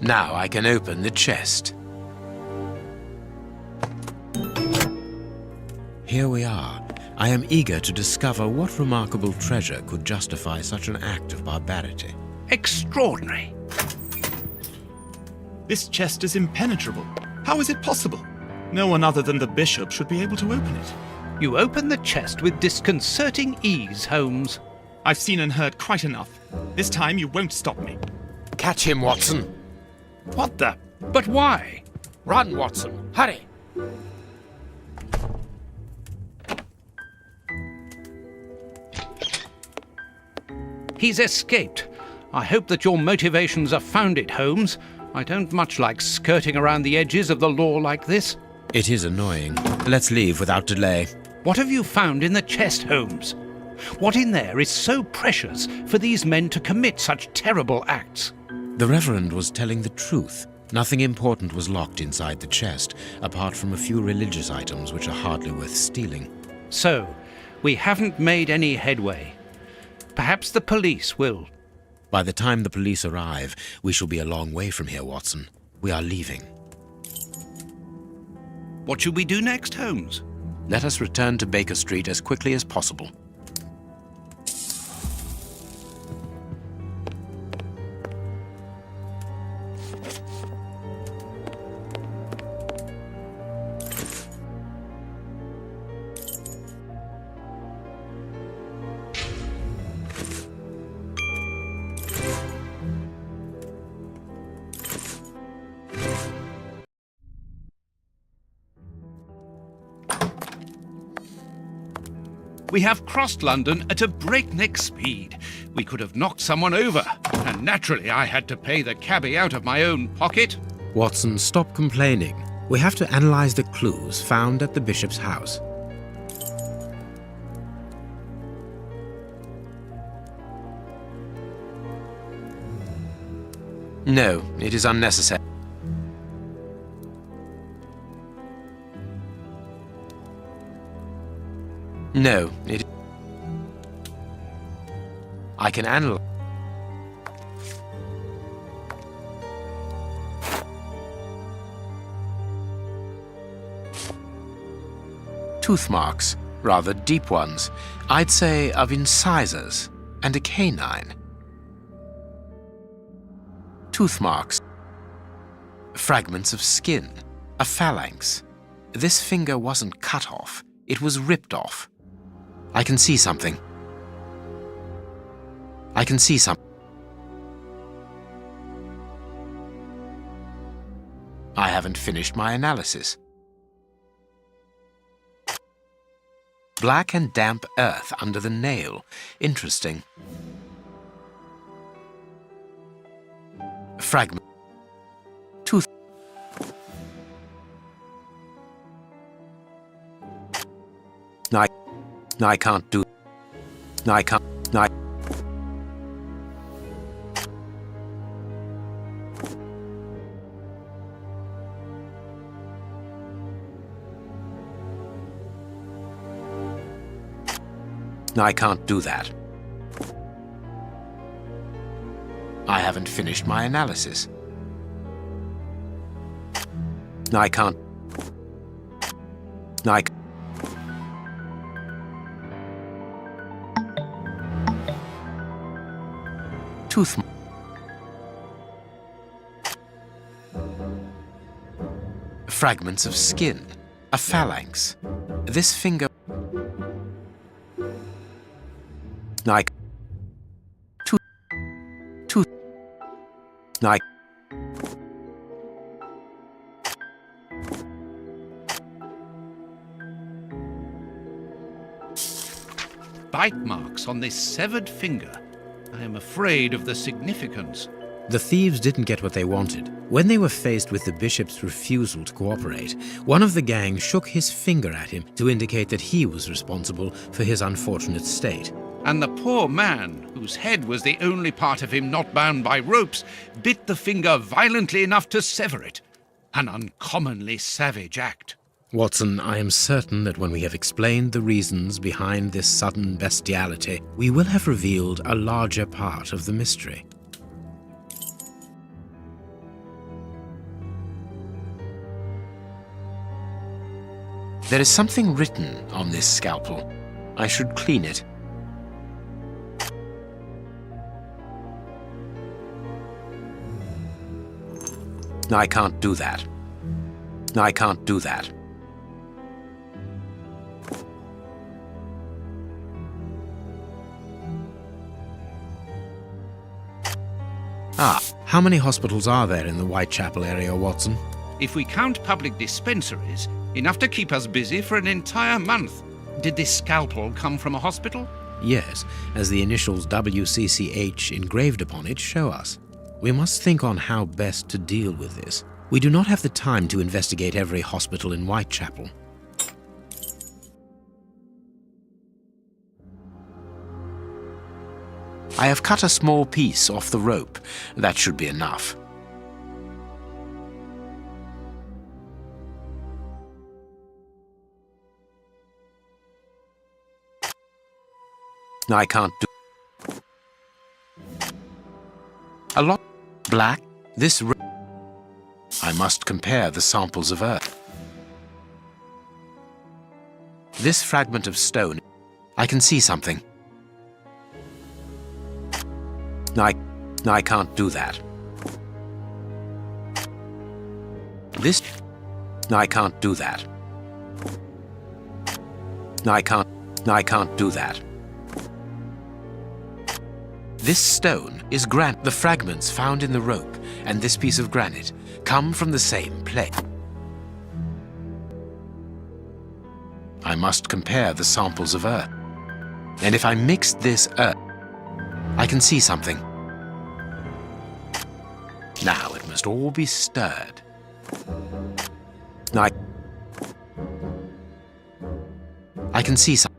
S3: Now I can open the chest. Here we are. I am eager to discover what remarkable treasure could justify such an act of barbarity.
S2: Extraordinary.
S7: This chest is impenetrable. How is it possible? No one other than the bishop should be able to open it.
S2: You open the chest with disconcerting ease, Holmes.
S7: I've seen and heard quite enough. This time you won't stop me.
S3: Catch him, Watson.
S7: What the?
S2: But why?
S3: Run, Watson. Hurry.
S2: He's escaped. I hope that your motivations are founded, Holmes. I don't much like skirting around the edges of the law like this.
S3: It is annoying. Let's leave without delay.
S2: What have you found in the chest, Holmes? What in there is so precious for these men to commit such terrible acts?
S3: The Reverend was telling the truth. Nothing important was locked inside the chest, apart from a few religious items which are hardly worth stealing.
S2: So, we haven't made any headway. Perhaps the police will.
S3: By the time the police arrive, we shall be a long way from here, Watson. We are leaving.
S2: What should we do next, Holmes?
S3: Let us return to Baker Street as quickly as possible.
S2: We have crossed London at a breakneck speed. We could have knocked someone over, and naturally I had to pay the cabbie out of my own pocket.
S3: Watson, stop complaining. We have to analyze the clues found at the bishop's house. No, it is unnecessary. No, it... I can analyze... Tooth marks, rather deep ones. I'd say of incisors and a canine. Tooth marks. Fragments of skin, a phalanx. This finger wasn't cut off, it was ripped off. I can see something. I can see something. I haven't finished my analysis. Black and damp earth under the nail. Interesting. Fragment. Tooth. I can't do. I can't. I can't do that. I haven't finished my analysis. I can't. Tooth. Fragments of skin, a phalanx. This finger.
S2: Bite marks on this severed finger. I am afraid of the significance.
S3: The thieves didn't get what they wanted. When they were faced with the bishop's refusal to cooperate, one of the gang shook his finger at him to indicate that he was responsible for his unfortunate state.
S2: And the poor man, whose head was the only part of him not bound by ropes, bit the finger violently enough to sever it. An uncommonly savage act.
S3: Watson, I am certain that when we have explained the reasons behind this sudden bestiality, we will have revealed a larger part of the mystery. There is something written on this scalpel. I should clean it. I can't do that. I can't do that. Ah, how many hospitals are there in the Whitechapel area, Watson?
S2: If we count public dispensaries, enough to keep us busy for an entire month. Did this scalpel come from a hospital?
S3: Yes, as the initials WCCH engraved upon it show us. We must think on how best to deal with this. We do not have the time to investigate every hospital in Whitechapel. I have cut a small piece off the rope. That should be enough. I can't do... A lot black. This... I must compare the samples of earth. This fragment of stone... I can see something. I can't do that. This... I can't do that. I can't do that. This stone is the fragments found in the rope and this piece of granite come from the same place. I must compare the samples of earth. And if I mix this earth, I can see something. Now it must all be stirred. I can see something.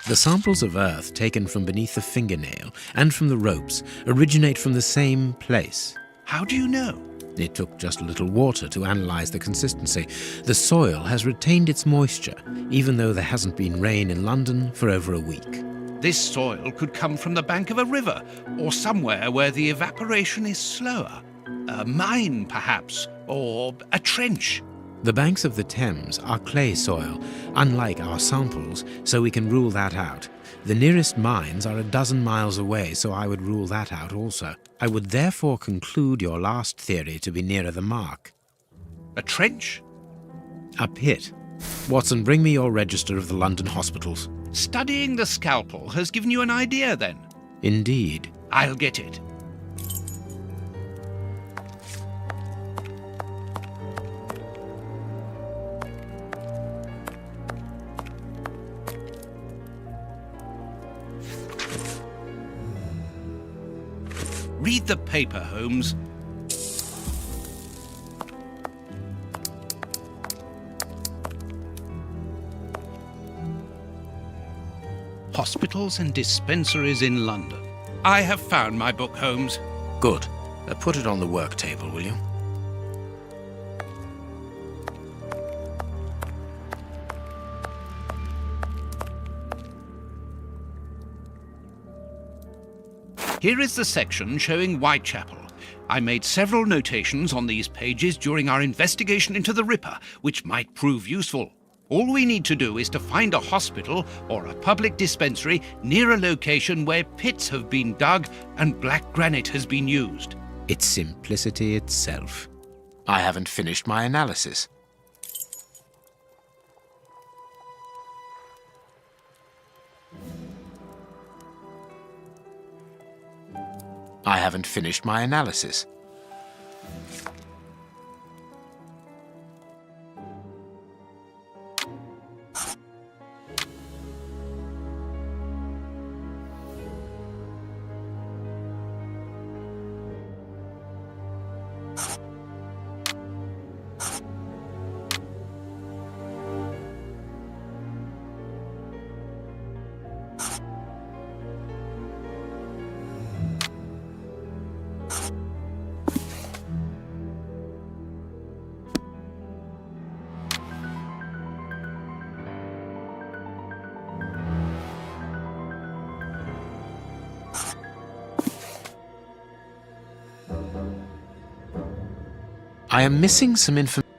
S3: The samples of earth taken from beneath the fingernail and from the ropes originate from the same place.
S2: How do you know?
S3: It took just a little water to analyze the consistency. The soil has retained its moisture, even though there hasn't been rain in London for over a week.
S2: This soil could come from the bank of a river, or somewhere where the evaporation is slower. A mine, perhaps, or a trench.
S3: The banks of the Thames are clay soil, unlike our samples, so we can rule that out. The nearest mines are 12 miles away, so I would rule that out also. I would therefore conclude your last theory to be nearer the mark.
S2: A trench?
S3: A pit. Watson, bring me your register of the London hospitals.
S2: Studying the scalpel has given you an idea, then?
S3: Indeed.
S2: I'll get it. Read the paper, Holmes. Hospitals and dispensaries in London. I have found my book, Holmes.
S3: Good. Put it on the work table, will you?
S2: Here is the section showing Whitechapel. I made several notations on these pages during our investigation into the Ripper, which might prove useful. All we need to do is to find a hospital or a public dispensary near a location where pits have been dug and black granite has been used.
S3: It's simplicity itself. I haven't finished my analysis. I haven't finished my analysis. I am missing some information.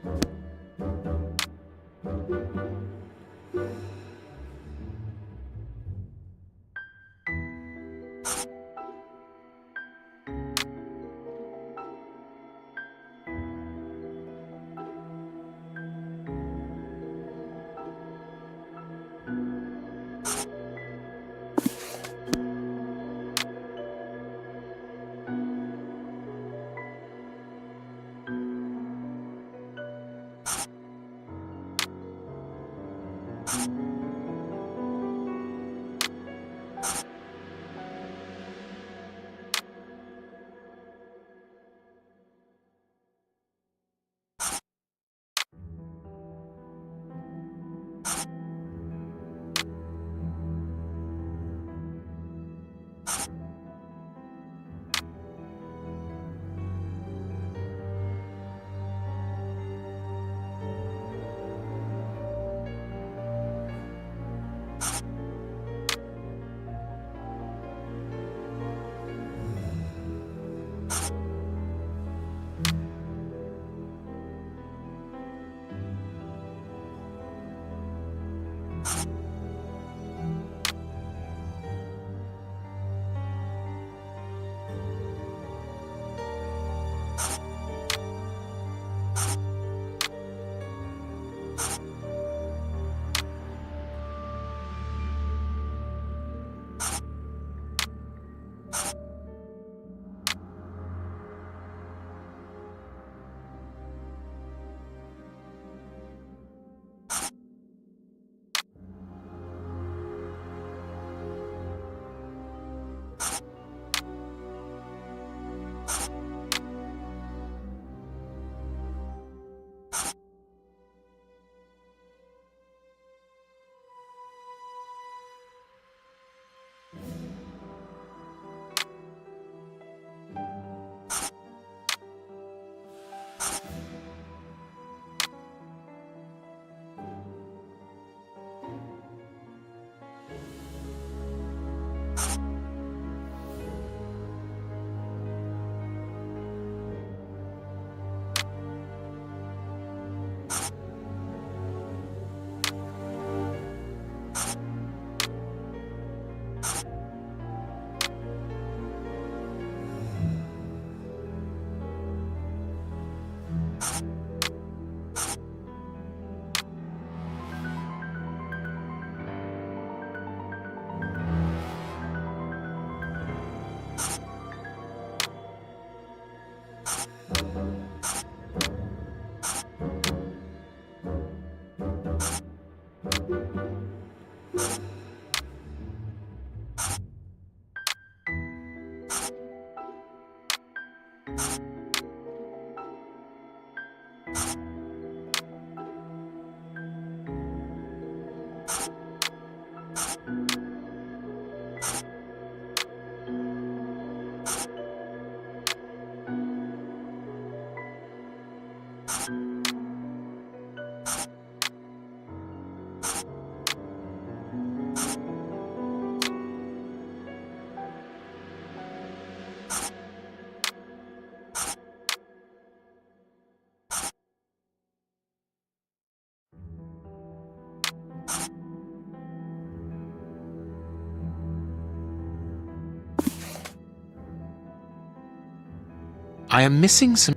S3: I am missing some.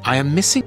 S3: I am missing.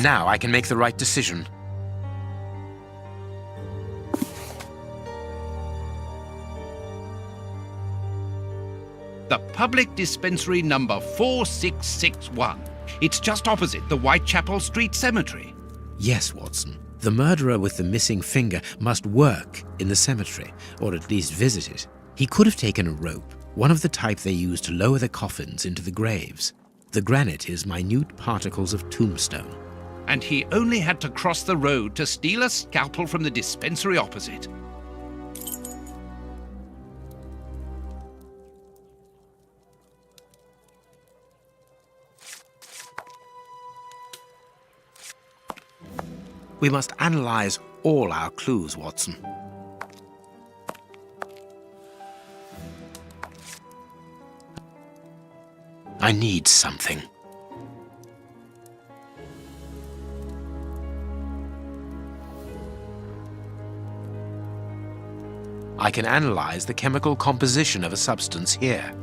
S3: Now I can make the right decision.
S2: The public dispensary number 4661. It's just opposite the Whitechapel Street Cemetery.
S3: Yes, Watson. The murderer with the missing finger must work in the cemetery, or at least visit it. He could have taken a rope, one of the type they use to lower the coffins into the graves. The granite is minute particles of tombstone.
S2: And he only had to cross the road to steal a scalpel from the dispensary opposite.
S3: We must analyze all our clues, Watson. I need something. I can analyze the chemical composition of a substance here.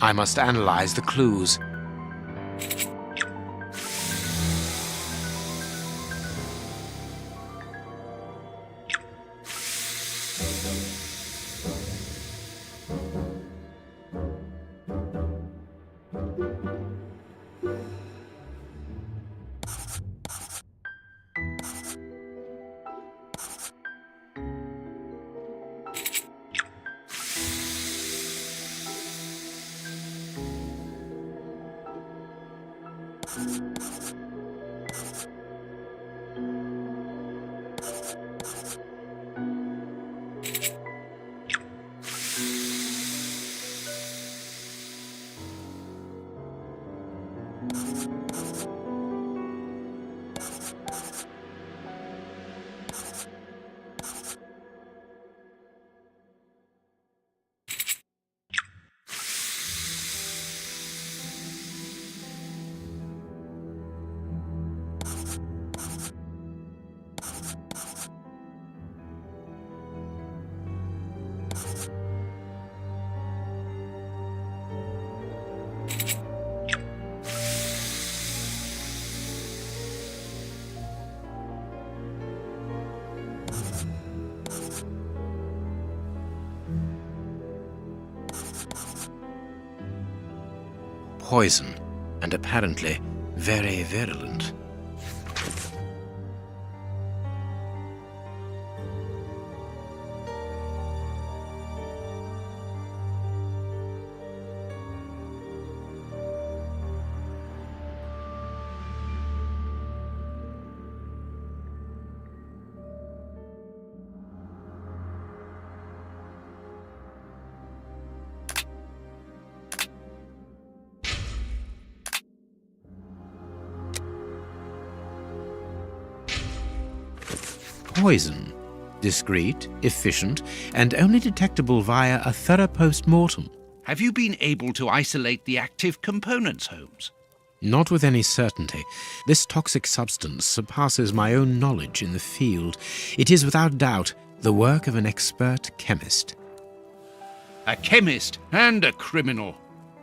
S3: I must analyze the clues. Poison, and apparently very virulent. Poison. Discreet, efficient, and only detectable via a thorough post-mortem.
S2: Have you been able to isolate the active components, Holmes?
S3: Not with any certainty. This toxic substance surpasses my own knowledge in the field. It is without doubt the work of an expert chemist.
S2: A chemist and a criminal.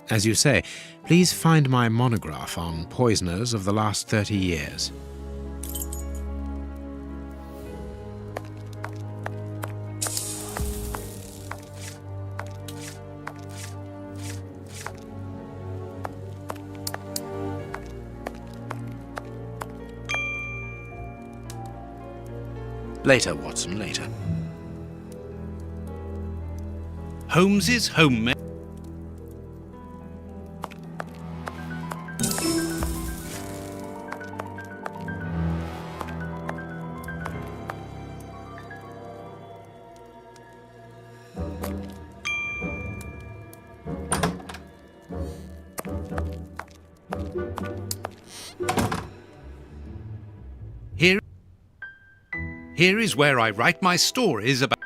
S3: As you say, please find my monograph on poisoners of the last 30 years. Later, Watson, later.
S2: Holmes's homemade. Here is where I write my stories about.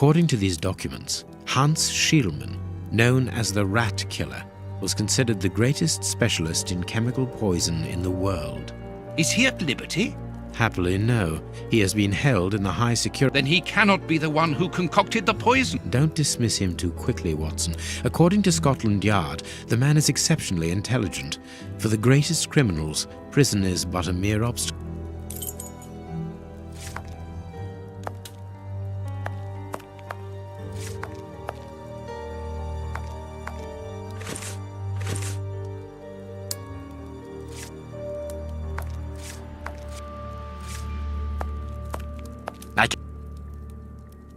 S3: According to these documents, Hans Schielmann, known as the Rat Killer, was considered the greatest specialist in chemical poison in the world.
S2: Is he at liberty?
S3: Happily, no. He has been held in the high security...
S2: Then he cannot be the one who concocted the poison.
S3: Don't dismiss him too quickly, Watson. According to Scotland Yard, the man is exceptionally intelligent. For the greatest criminals, prison is but a mere obstacle.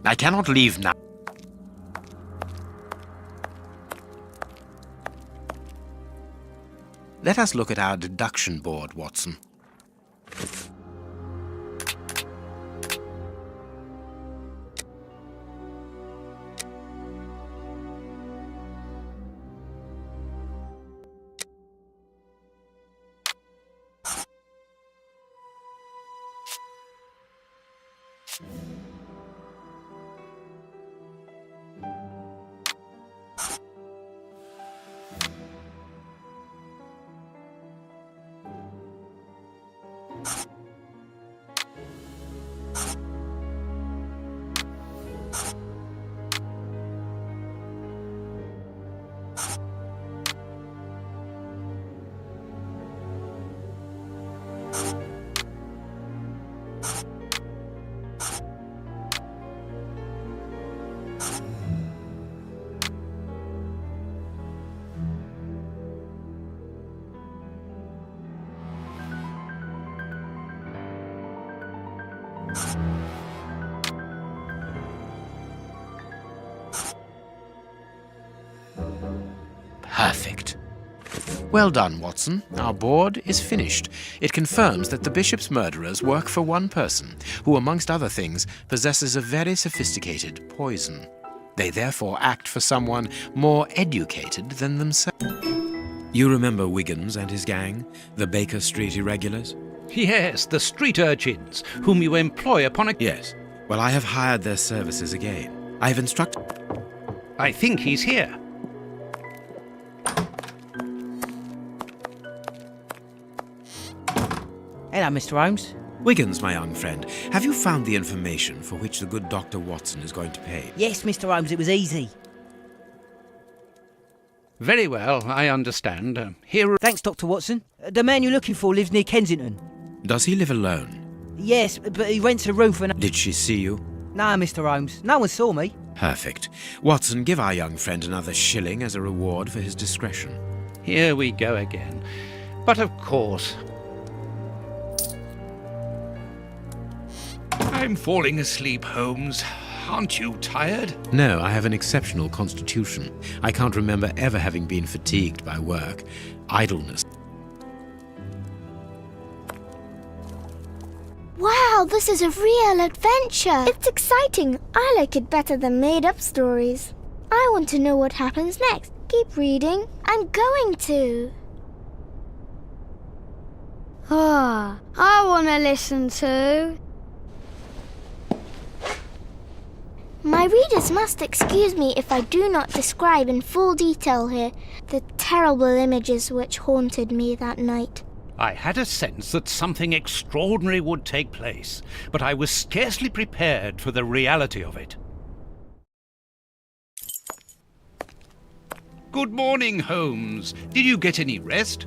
S8: I cannot leave now.
S3: Let us look at our deduction board, Watson.
S8: Perfect.
S3: Well done, Watson. Our board is finished. It confirms that the bishop's murderers work for one person, who, amongst other things, possesses a very sophisticated poison. They therefore act for someone more educated than themselves. You remember Wiggins and his gang, the Baker Street irregulars?
S2: Yes, the street urchins, whom you employ upon a...
S3: Yes. Well, I have hired their services again. I have instructed...
S2: I think he's here.
S9: Hello, Mr. Holmes.
S3: Wiggins, my young friend, have you found the information for which the good Dr. Watson is going to pay?
S9: Yes, Mr. Holmes, it was easy.
S2: Very well, I understand. Here...
S9: Thanks, Dr. Watson. The man you're looking for lives near Kensington.
S3: Does he live alone?
S9: Yes, but he rents a room for...
S3: Did she see you?
S9: No, Mr. Holmes. No one saw me.
S3: Perfect. Watson, give our young friend another shilling as a reward for his discretion.
S2: Here we go again. But of course... I'm falling asleep, Holmes. Aren't you tired?
S3: No, I have an exceptional constitution. I can't remember ever having been fatigued by work. Idleness.
S1: Wow, this is a real adventure. It's exciting. I like it better than made-up stories. I want to know what happens next. Keep reading. I'm going to.
S10: Ah, I want to listen to.
S1: My readers must excuse me if I do not describe in full detail here the terrible images which haunted me that night.
S2: I had a sense that something extraordinary would take place, but I was scarcely prepared for the reality of it. Good morning, Holmes. Did you get any rest?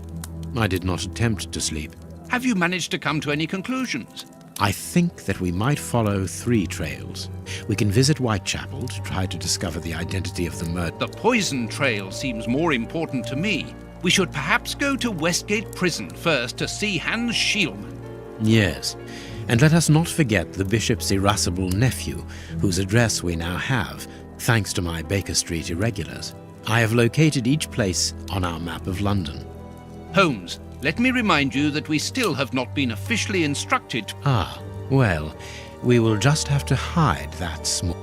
S3: I did not attempt to sleep.
S2: Have you managed to come to any conclusions?
S3: I think that we might follow 3 trails. We can visit Whitechapel to try to discover the identity of the murder.
S2: The poison trail seems more important to me. We should perhaps go to Westgate Prison first to see Hans Schielmann.
S3: Yes, and let us not forget the bishop's irascible nephew, whose address we now have, thanks to my Baker Street irregulars. I have located each place on our map of London.
S2: Holmes, let me remind you that we still have not been officially instructed.
S3: Ah, well, we will just have to hide that small...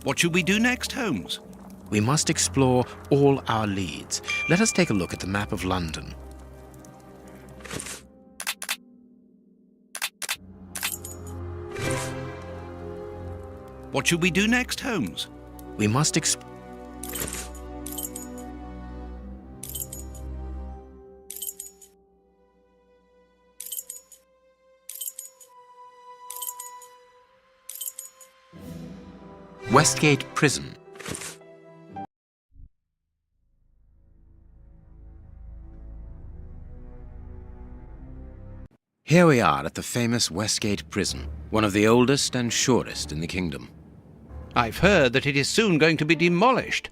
S2: What should we do next, Holmes?
S3: We must explore all our leads. Let us take a look at the map of London.
S2: What should we do next, Holmes?
S3: We must Westgate Prison. Here we are at the famous Westgate Prison, one of the oldest and surest in the kingdom.
S2: I've heard that it is soon going to be demolished.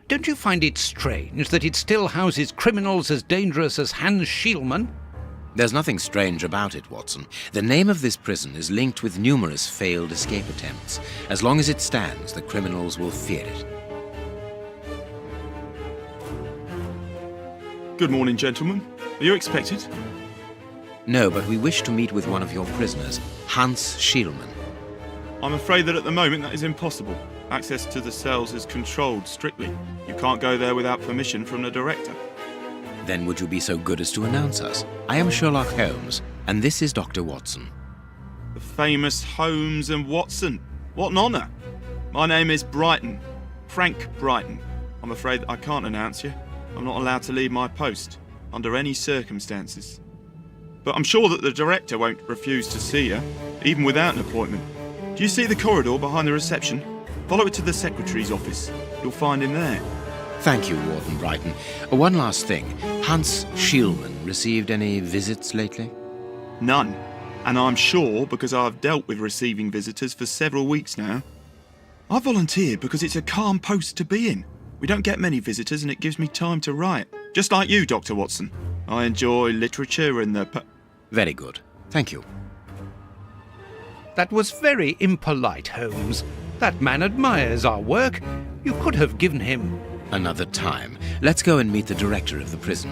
S2: Don't you find it strange that it still houses criminals as dangerous as Hans Schielmann?
S3: There's nothing strange about it, Watson. The name of this prison is linked with numerous failed escape attempts. As long as it stands, the criminals will fear it.
S7: Good morning, gentlemen. Are you expected?
S3: No, but we wish to meet with one of your prisoners, Hans Schielmann.
S7: I'm afraid that at the moment that is impossible. Access to the cells is controlled strictly. You can't go there without permission from the director.
S3: Then would you be so good as to announce us? I am Sherlock Holmes, and this is Dr. Watson.
S7: The famous Holmes and Watson. What an honour. My name is Brighton. Frank Brighton. I'm afraid that I can't announce you. I'm not allowed to leave my post, under any circumstances. But I'm sure that the director won't refuse to see you, even without an appointment. Do you see the corridor behind the reception? Follow it to the secretary's office. You'll find him there.
S3: Thank you, Warden Brighton. One last thing. Hans Schielmann received any visits lately?
S7: None. And I'm sure because I've dealt with receiving visitors for several weeks now. I volunteered because it's a calm post to be in. We don't get many visitors and it gives me time to write. Just like you, Dr. Watson. I enjoy literature and the...
S3: Very good. Thank you.
S2: That was very impolite, Holmes. That man admires our work. You could have given him...
S3: Another time. Let's go and meet the director of the prison.